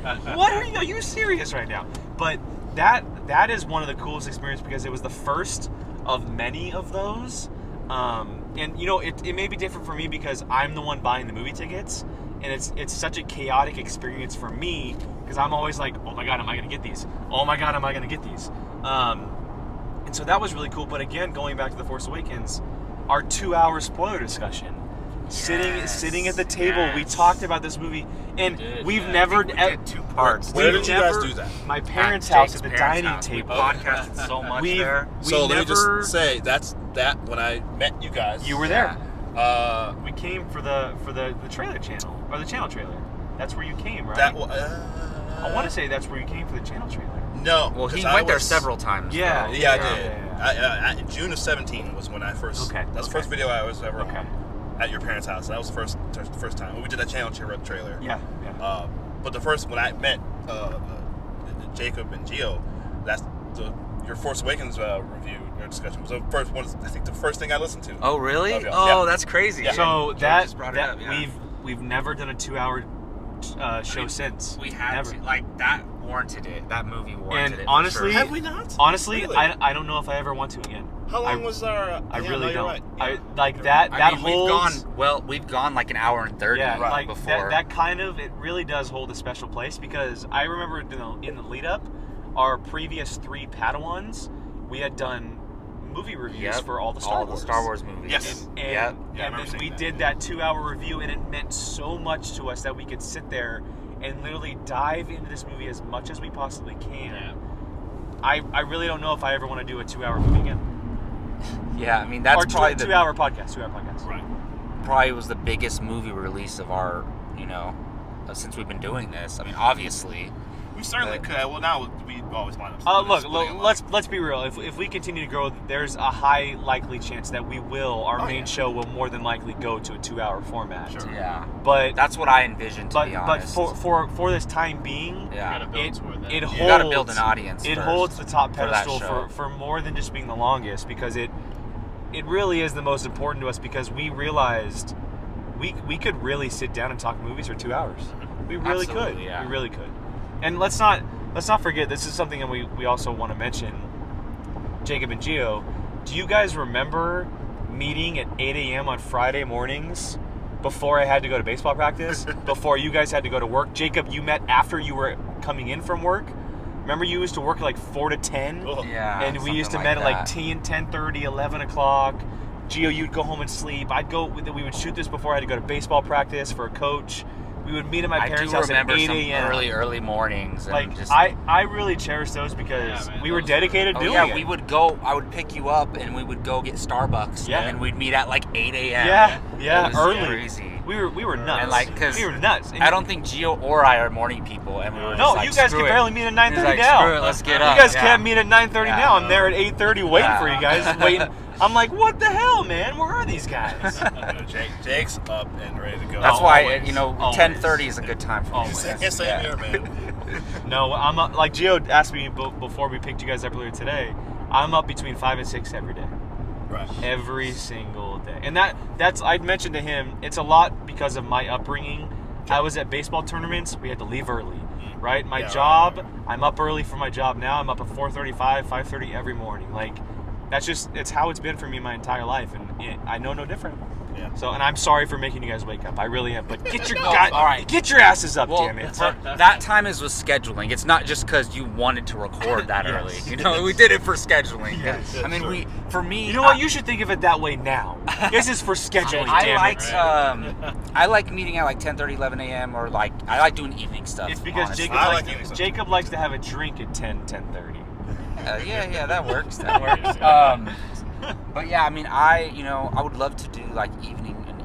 Are you serious right now? But that is one of the coolest experiences because it was the first of many of those. And you know, it may be different for me because I'm the one buying the movie tickets, and it's such a chaotic experience for me because I'm always like, oh my god, am I gonna get these? Oh my god, am I gonna get these? And so that was really cool. But again, going back to The Force Awakens, our 2-hour spoiler discussion. Sitting at the table, we talked about this movie, and We did, we've yeah. never We did 2 parts. Where we've did you guys never- do that? My parents' At house Jake's at the parents' dining house. We table. podcasted so much We've- there. we So let me never- just say that when I met you guys. You were there. Uh, We came for the trailer channel or the channel trailer. That's where you came, right? I want to say that's where you came for the channel trailer. No. Well, he 'cause I went there was- several times. Yeah. though. Yeah, I Yeah, did. yeah, June of 17 was when I first. Okay, That's the okay. first video I was ever Okay. on at your parents' house. That was the first time we did that channel trailer. Yeah. But the first when I met Jacob and Gio, that's your Force Awakens review or discussion was the first one. I think the first thing I listened to. Oh, really? Okay, Oh, yeah. that's crazy. Yeah. So Jake that just brought it up, yeah. we've never done a 2-hour show since. We had never. to, like, that warranted it. That movie warranted And it. honestly- for Have sure. we not? Honestly, Really? I don't know if I ever want to again. How long was our? I yeah, really no, you're don't. right. I like that. I that mean, holds. we've gone like an hour and 30 Yeah, like before. that kind of, it really does hold a special place because I remember in the lead up, our previous 3 Padawans, we had done movie reviews Yep. for all the Star Wars. the Star Wars movies. Yes. And, Yep. Yeah, I and remember then seeing we that. did that 2-hour review, and it meant so much to us that we could sit there and literally dive into this movie as much as we possibly can. Yeah. I really don't know if I ever want to do a 2-hour movie again. Yeah, I mean that's or probably two the hour podcast. 2-hour podcast. Right. probably was the biggest movie release of our, since we've been doing this. I mean, obviously. We certainly could. Well, now we always wind up. Look, splitting them up. let's be real. If we continue to grow, there's a high likely chance that our Oh, main yeah. show will more than likely go to a 2-hour format. Sure. Yeah. But That's what I envisioned, to be but honest. for this time being, You yeah. gotta build toward that. it You holds. gotta build an audience It first holds the top for that pedestal show. for more than just being the longest, because it really is the most important to us, because we realized we could really sit down and talk movies for 2 hours. We really could. Absolutely, yeah. We really could. And let's not forget, this is something that we also want to mention. Jacob and Gio, do you guys remember meeting at 8 a.m. on Friday mornings before I had to go to baseball practice, before you guys had to go to work? Jacob, you met after you were coming in from work. Remember, you used to work like 4 to 10? Oh. Yeah. And we used to something meet at like that. 10:30, 11 o'clock. Gio, you'd go home and sleep. We would shoot this before I had to go to baseball practice for a coach. We would meet at my I parents' do house at remember 8 some a.m. early mornings. And Like, just, I really cherish those because Yeah, man, we were those dedicated Oh doing yeah, it. we would go. I would pick you up, and we would go get Starbucks. Yeah. and then we'd meet at like 8 a.m. Yeah, It was early. Crazy. We were nuts. And like, cause we were nuts. And I don't think Gio or I are morning people, and we were just No, like, you guys screw can it. barely meet at 9:30 He's like, now. Screw it, let's get You up. guys Yeah. can't meet at 9:30 Yeah. now. I'm there at 8:30 waiting Yeah. for you guys. Waiting. I'm like, what the hell, man? Where are these guys? Jake's up and ready to go. That's Oh, why always. 10:30 is a good time for me. Always. Same here, man. No, I'm up, like Gio asked me before we picked you guys up earlier today. I'm up between 5 and 6 every day. Right. Every single day. And that's I'd mentioned to him, it's a lot because of my upbringing. I was at baseball tournaments, we had to leave early, right? My Yeah, job, right. I'm up early for my job now. I'm up at 4:35, 5:30 every morning. Like, it's how it's been for me my entire life, and I know no different. Yeah. So, and I'm sorry for making you guys wake up. I really am. But get your all right. get your asses up, Well, damn it. that time is with scheduling. It's not just because you wanted to record that Yes. early. You know, we did it for scheduling. Yes. I mean, Sure. for me, You know what? You should think of it that way now. This is for scheduling, I damn like it. I like meeting at like 10:30, 11 a.m. or like I like doing evening stuff. It's because honestly. Jacob likes to have a drink at 10:30. Yeah, that works. That works. But yeah, I mean, I would love to do like an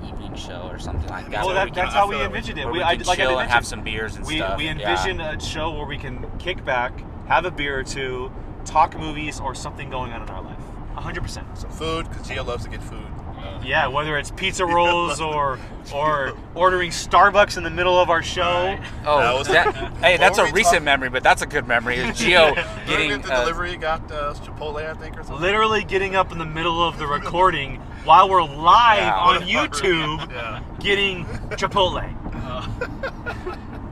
evening show or something like that. Well, where we that's can- how we envisioned it. where we I can like I chill and mentioned, have some beers and stuff. we Yeah. envision a show where we can kick back, have a beer or two, talk movies or something going on in our life. 100%. Some food, because Gio loves to get food. Yeah, whether it's pizza rolls or ordering Starbucks in the middle of our show. Oh, hey, that's a recent memory, but that's a good memory. Is Gio getting the delivery got Chipotle, I think, or something. Literally getting up in the middle of the recording while we're live Yeah. on YouTube Yeah. getting Chipotle.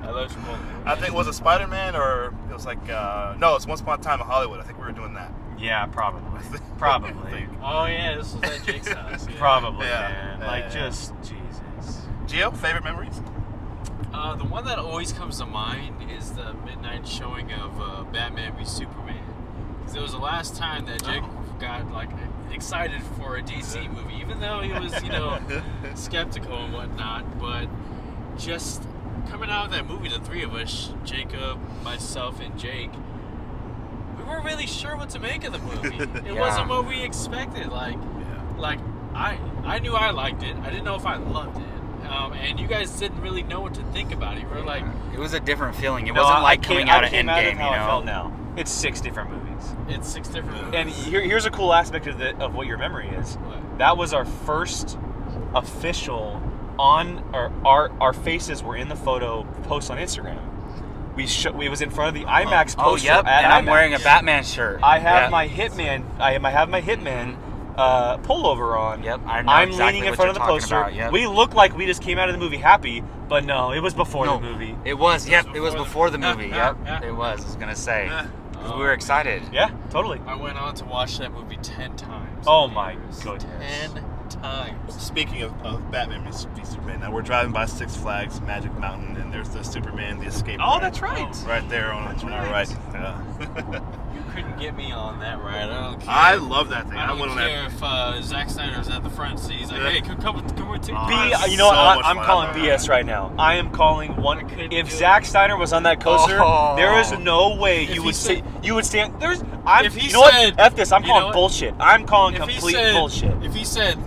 I love Chipotle. I think was it Spider-Man or it was like no, it's Once Upon a Time in Hollywood. I think we were doing that. Yeah, probably. I Probably. think. Oh yeah, this was at Jake's house. Yeah. Probably, Yeah. man. Yeah, Like, yeah. just, Jesus. Gio, favorite memories? The one that always comes to mind is the midnight showing of Batman v Superman. 'Cause it was the last time that Jake got like excited for a DC movie, even though he was, skeptical and whatnot. But just coming out of that movie, the three of us, Jacob, myself, and Jake, we weren't really sure what to make of the movie. It Yeah. wasn't what we expected. Like I knew I liked it. I didn't know if I loved it. And you guys didn't really know what to think about it. You were like, It was a different feeling. It No, wasn't I like came- coming out I of came out Endgame, of how I felt you know. now. It's 6 different movies. it's 6 different movies. And here's a cool aspect of what your memory is. What? That was our first official our faces were in the photo post on Instagram. We was in front of the IMAX Oh, poster yep. at And I'm IMAX. wearing a Batman shirt. I have Yeah. my Hitman. I have my Hitman pullover on. Yep, I know I'm exactly leaning in what front of you're the talking poster. about, yep. We look like we just came out of the movie happy, but no, it was before No, the movie. It was. Yep, it was before before the movie. Yep, it was. I was gonna say. 'Cause we were excited. Yeah, totally. I went on to watch that movie 10 times. Oh in my theaters. goodness. 10 times. Speaking of Batman v Superman, now we're driving by Six Flags Magic Mountain, and there's the Superman, the escape. Oh, ride that's right. Right there on our right. You couldn't get me on that ride. I don't care. I love that thing. I don't went on care if Zack Snyder's at the front seat. He's like, hey, come with two. Oh, You know what? so much I'm fun. calling BS right now. I am calling one. couldn't If do Zack Snyder was on that coaster, there is no way If you he would said- say you would stand. There's. I'm. If he You know what? said- F this. I'm you know calling what? bullshit. I'm calling If he complete said- bullshit. If he said,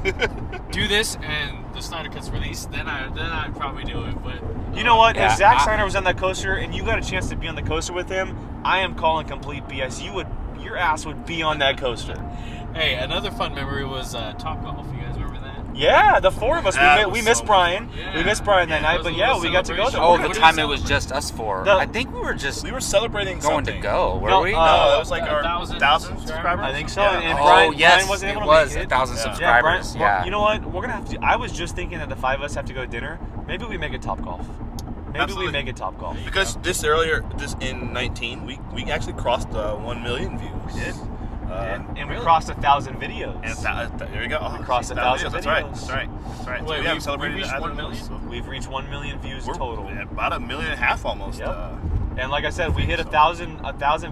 do this and the Snyder Cut's released, then I'd probably do it. But You know what? Yeah, if Zack I- Snyder was on that coaster and you got a chance to be on the coaster with him, I am calling complete BS. Your ass would be on that coaster. Hey, another fun memory was Top Golf. You guys remember that? Yeah, the four of us. That We was missed so Brian. Yeah. We missed Brian that Yeah, it night, was but a yeah, little we got to go there. celebration. Oh, What the did time we it was celebrate? just us four. The- I think we were just We were celebrating going something. to go, were No, we? No, that was like our 1,000 1,000 subscribers. subscribers. I think so. Yeah. And Oh, Brian, yes, Brian wasn't able it to was make it. 1,000 Yeah. subscribers. Yeah, Yeah. You know what? We're gonna have to. I was just thinking that the five of us have to go to dinner. Maybe we make it Top Golf. Maybe Absolutely. we make it Top Golf. Because this in 19, we actually crossed 1 million views. We did. And we Really? crossed 1,000 videos. And there you go. Oh, We crossed 1,000 That's right. videos. That's right. That's right. Wait, we haven't we celebrated reached either 1 of those, million? so We've reached 1 million views we're total. at about 1.5 million almost. Yep. And like I said, we hit 1,000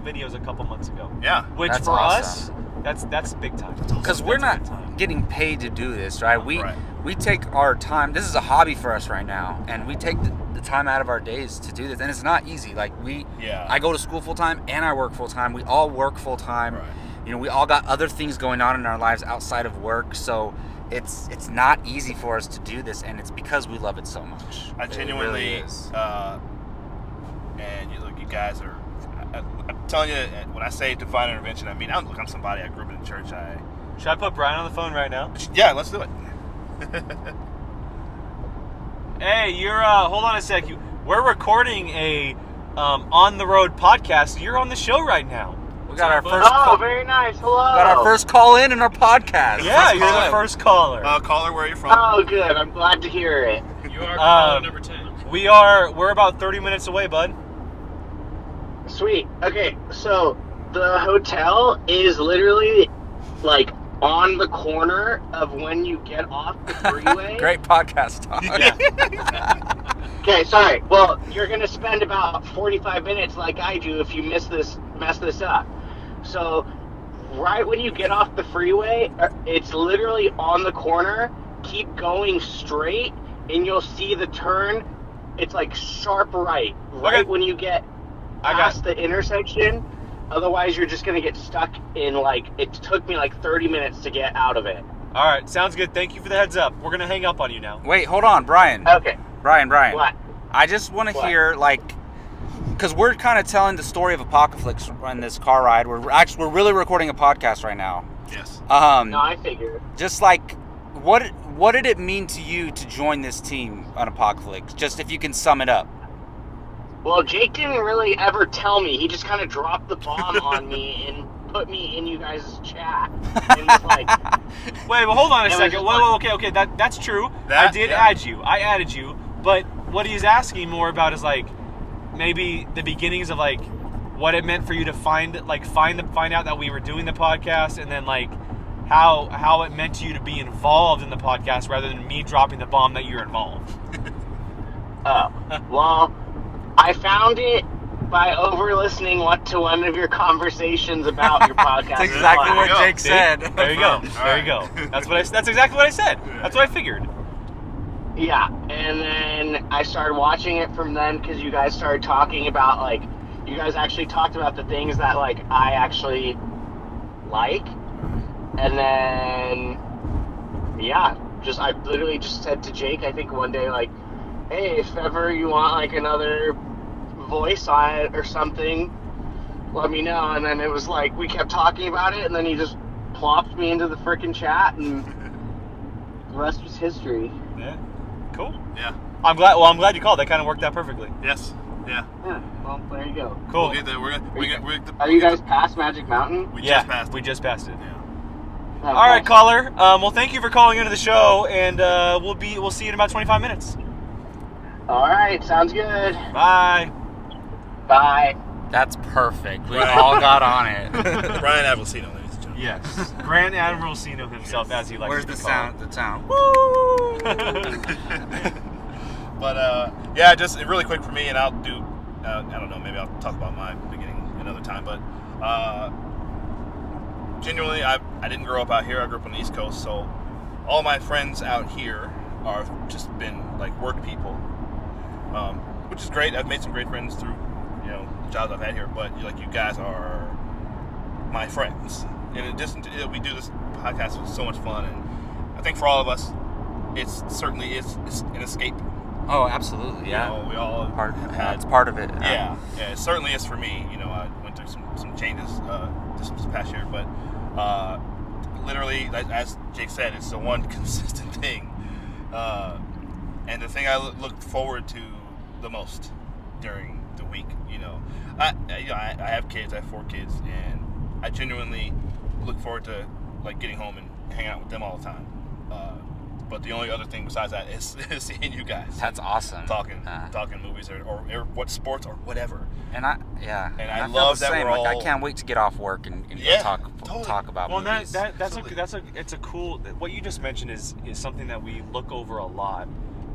videos a couple months ago. Yeah. Which That's for awesome. us, that's big time. Because we're That's not big time. getting paid to do this, right? Right. We take our time. This is a hobby for us right now, and we take the time out of our days to do this, and it's not easy. Like Yeah. I go to school full time and I work full time. We all work full time. Right. You know, we all got other things going on in our lives outside of work, so it's not easy for us to do this, and it's because we love it so much. I It genuinely, really is. and you guys are. I'm telling you, when I say divine intervention, I mean I'm somebody. I grew up in the church. Should I put Brian on the phone right now? Yeah, let's do it. Hey, you're. Hold on a sec. We're recording a on the road podcast. You're on the show right now. We got our first Oh, call, very nice. Hello. got our first call in our podcast. Yeah, first you're the caller. first caller. Caller, where are you from? Oh, good. I'm glad to hear it. You are caller Um, number 10. We're about 30 minutes away, bud. Sweet. Okay, so the hotel is literally like on the corner of when you get off the freeway. Great podcast talk. Yeah. Okay, sorry. Well, you're gonna spend about 45 minutes like I do if you mess this up. So, right when you get off the freeway, it's literally on the corner. Keep going straight, and you'll see the turn. It's like sharp right Okay. when you get I got- past the intersection. Otherwise, you're just gonna get stuck in it took me like 30 minutes to get out of it. All right, sounds good. Thank you for the heads up. We're gonna hang up on you now. Wait, hold on, Brian. Okay. Brian. What? I just want to What? hear because we're kind of telling the story of Apocaflix on this car ride. We're really recording a podcast right now. Yes. No, I figured. Just what did it mean to you to join this team on Apocaflix? Just if you can sum it up. Well, Jake didn't really ever tell me. He just kind of dropped the bomb on me and put me in you guys' chat. And was like, Wait, well, hold on a It was second. just Whoa, like- okay, that's true. That- I did yeah. add you. I added you. But what he's asking more about is maybe the beginnings of what it meant for you to find out that we were doing the podcast, and then how it meant to you to be involved in the podcast rather than me dropping the bomb that you're involved. oh, well, I found it by over-listening to one of your conversations about your podcast. That's exactly There what you go. Jake said. There you go. All There you go. right. That's exactly what I said. That's what I figured. Yeah, and then I started watching it from then because you guys started talking about you guys actually talked about the things that I actually like, and then yeah, I literally just said to Jake, I think one day hey, if ever you want another voice on it or something, let me know. And then it was we kept talking about it, and then he just plopped me into the freaking chat, and the rest was history. Yeah. Cool. Yeah. I'm glad you called. That kind of worked out perfectly. Yes. Yeah. Yeah, well, there you go. Cool. We'll get there. Are you guys past Magic Mountain? We Yeah, just passed. we just passed it. Yeah. Oh, All right, awesome. caller. Well, thank you for calling into the show, and we'll see you in about 25 minutes. All right, sounds good. Bye. Bye. That's perfect. We Right. all got on it. Brian Avellino, ladies and gentlemen. Yes, Grand Admiral Sino himself, as he likes Where's to be the called. sound? The sound. But yeah, just really quick for me, and I'll do. I don't know. Maybe I'll talk about my beginning another time. But genuinely, I didn't grow up out here. I grew up on the East Coast, so all my friends out here are just been like work people, which is great. I've made some great friends through the jobs I've had here. But like you guys are my friends. In addition to we do this podcast with so much fun, and I think for all of us, it's certainly it's an escape. Oh, absolutely. Yeah. We all it's part of it. Yeah, it certainly is for me. I went through some changes this past year, but literally, as Jake said, it's the one consistent thing, and the thing I look forward to the most during the week. I have kids. I have 4 kids, and I genuinely look forward to like getting home and hanging out with them all the time. But the only other thing besides that is seeing you guys. That's awesome. Talking movies or what sports or whatever. And I love feel the that same. we're Like, all. I can't wait to get off work and Yeah, talk about Well, movies. it's a cool. What you just mentioned is something that we look over a lot.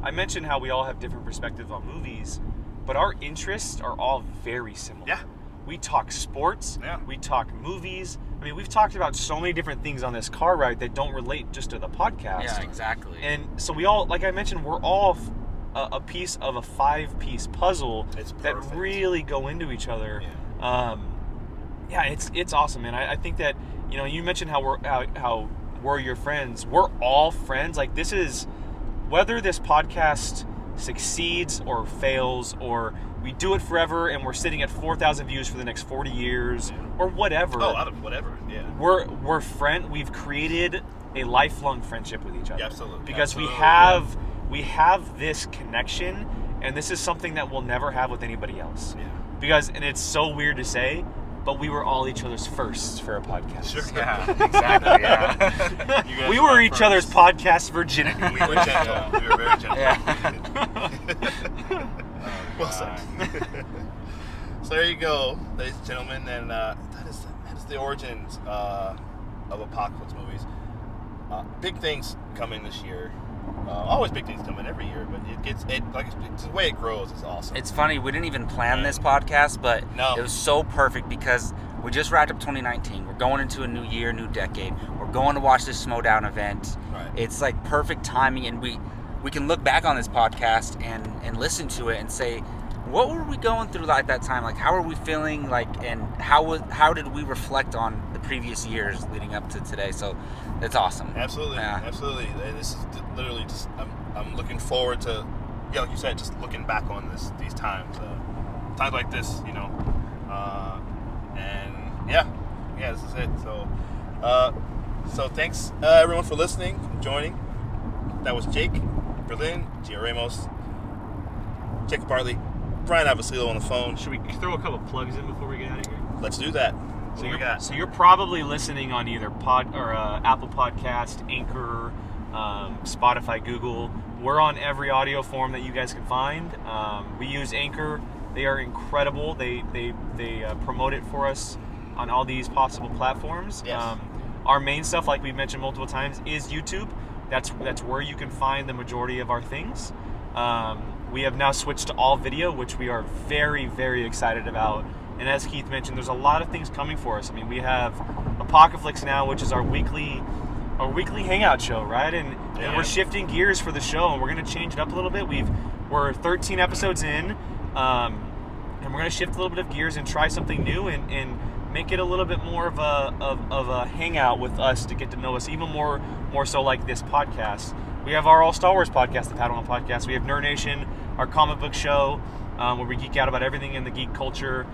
I mentioned how we all have different perspectives on movies, but our interests are all very similar. Yeah. We talk sports. Yeah. We talk movies. I mean, we've talked about so many different things on this car ride that don't relate just to the podcast. Yeah, exactly. And so we all, like I mentioned, we're all a piece of a 5-piece puzzle that really go into each other. Yeah. It's awesome, man. I think that you mentioned how we're your friends. We're all friends. Like, this is, whether this podcast succeeds or fails, or we do it forever and we're sitting at 4,000 views for the next 40 years, or whatever. Oh, out of whatever. Yeah. We're We've created a lifelong friendship with each other. Yeah, absolutely. Because we have this connection, and this is something that we'll never have with anybody else. Yeah. Because, and it's so weird to say, but we were all each other's first for a podcast. Sure. Yeah, exactly. Yeah. We were each other's podcast virginity. We were gentle. We were very gentle. Yeah. Well said. So there you go, ladies and gentlemen, and that is the origins of Apocaflix movies. Big things coming this year. Always big things coming every year, but it's the way it grows is awesome. It's funny, we didn't even plan this podcast, but No. it was so perfect because we just wrapped up 2019. We're going into a new year, new decade. We're going to watch this Schmodown event. Right. It's like perfect timing, and we can look back on this podcast and listen to it and say, what were we going through at that time? Like, how are we feeling? Like, and how did we reflect on the previous years leading up to today? So it's awesome. Absolutely, Yeah. absolutely. And this is literally just I'm looking forward to, like you said, just looking back on these times like this, and yeah, this is it. So thanks everyone for listening, joining. That was Jake Berlin, Gio Ramos, Jacob Bartley, Brian Avasilo on the phone. Should we throw a couple plugs in before we get out of here? Let's do that. So you're probably listening on either Apple Podcast, Anchor, Spotify, Google. We're on every audio form that you guys can find. We use Anchor. They are incredible. They promote it for us on all these possible platforms. Yes. Our main stuff, like we've mentioned multiple times, is YouTube. That's where you can find the majority of our things. We have now switched to all video, which we are very, very excited about. And as Keith mentioned, there's a lot of things coming for us. I mean, we have Apocaflix now, which is our weekly hangout show, right? And we're shifting gears for the show, and we're going to change it up a little bit. We're 13 episodes in, and we're going to shift a little bit of gears and try something new and make it a little bit more of a hangout with us to get to know us even more so like this podcast. We have our All Star Wars podcast, the Padawan podcast. We have Nerd Nation, our comic book show, where we geek out about everything in the geek culture.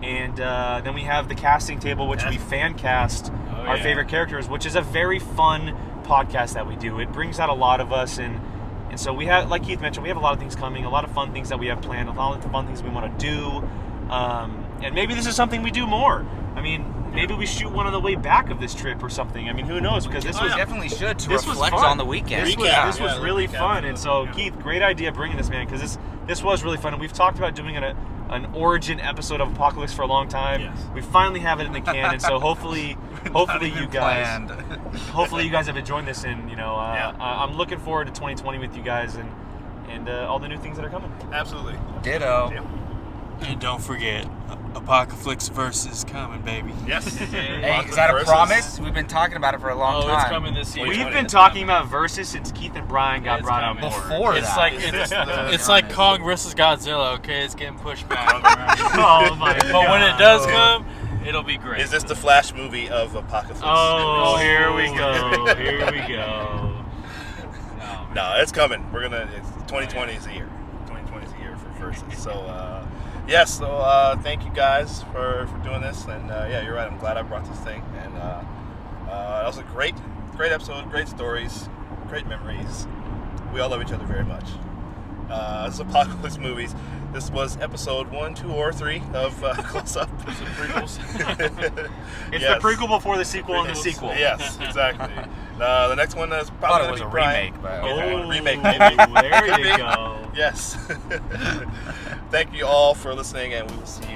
And then we have the casting table, which we fan cast our favorite characters, which is a very fun podcast that we do. It brings out a lot of us, and so we have, like Keith mentioned, we have a lot of things coming, a lot of fun things that we have planned, a lot of fun things we want to do, and maybe this is something we do more. I mean, maybe we shoot one on the way back of this trip or something. I mean, who knows? Because this was definitely should to this was reflect fun. on the weekend. This was really fun, and so Keith, great idea bringing this, man, because this was really fun, and we've talked about doing it an origin episode of Apocaflix for a long time. Yes. We finally have it in the can, and so hopefully you guys, hopefully you guys have enjoyed this, and I'm looking forward to 2020 with you guys and all the new things that are coming. Absolutely. Ditto. Yeah. And don't forget, Apocaflix versus coming, baby. Yes. Hey, is that a promise? We've been talking about it for a long time. It's coming this year. We've been talking about Versus since Keith and Brian got brought on board. Before It's that. like it's like Kong versus Godzilla. Okay, it's getting pushed back. Oh my god! But when it does come, it'll be great. Is this the Flash movie of Apocaflix? Oh, here we go. Here we go. No, it's coming. 2020 is a year. 2020 is a year for Versus. So, yes. So, thank you guys for doing this. And yeah, you're right. I'm glad I brought this thing. And that was a great episode. Great stories. Great memories. We all love each other very much. This is Apocaflix Movies. This was episode 1, 2, or 3 of Close Up. It's It's the prequel before the sequel and the sequel. Yes, exactly. The next one is I thought probably it was going a to be Brian. remake, but Oh, remake, maybe. There Could you be. go. Yes. Thank you all for listening, and we will see you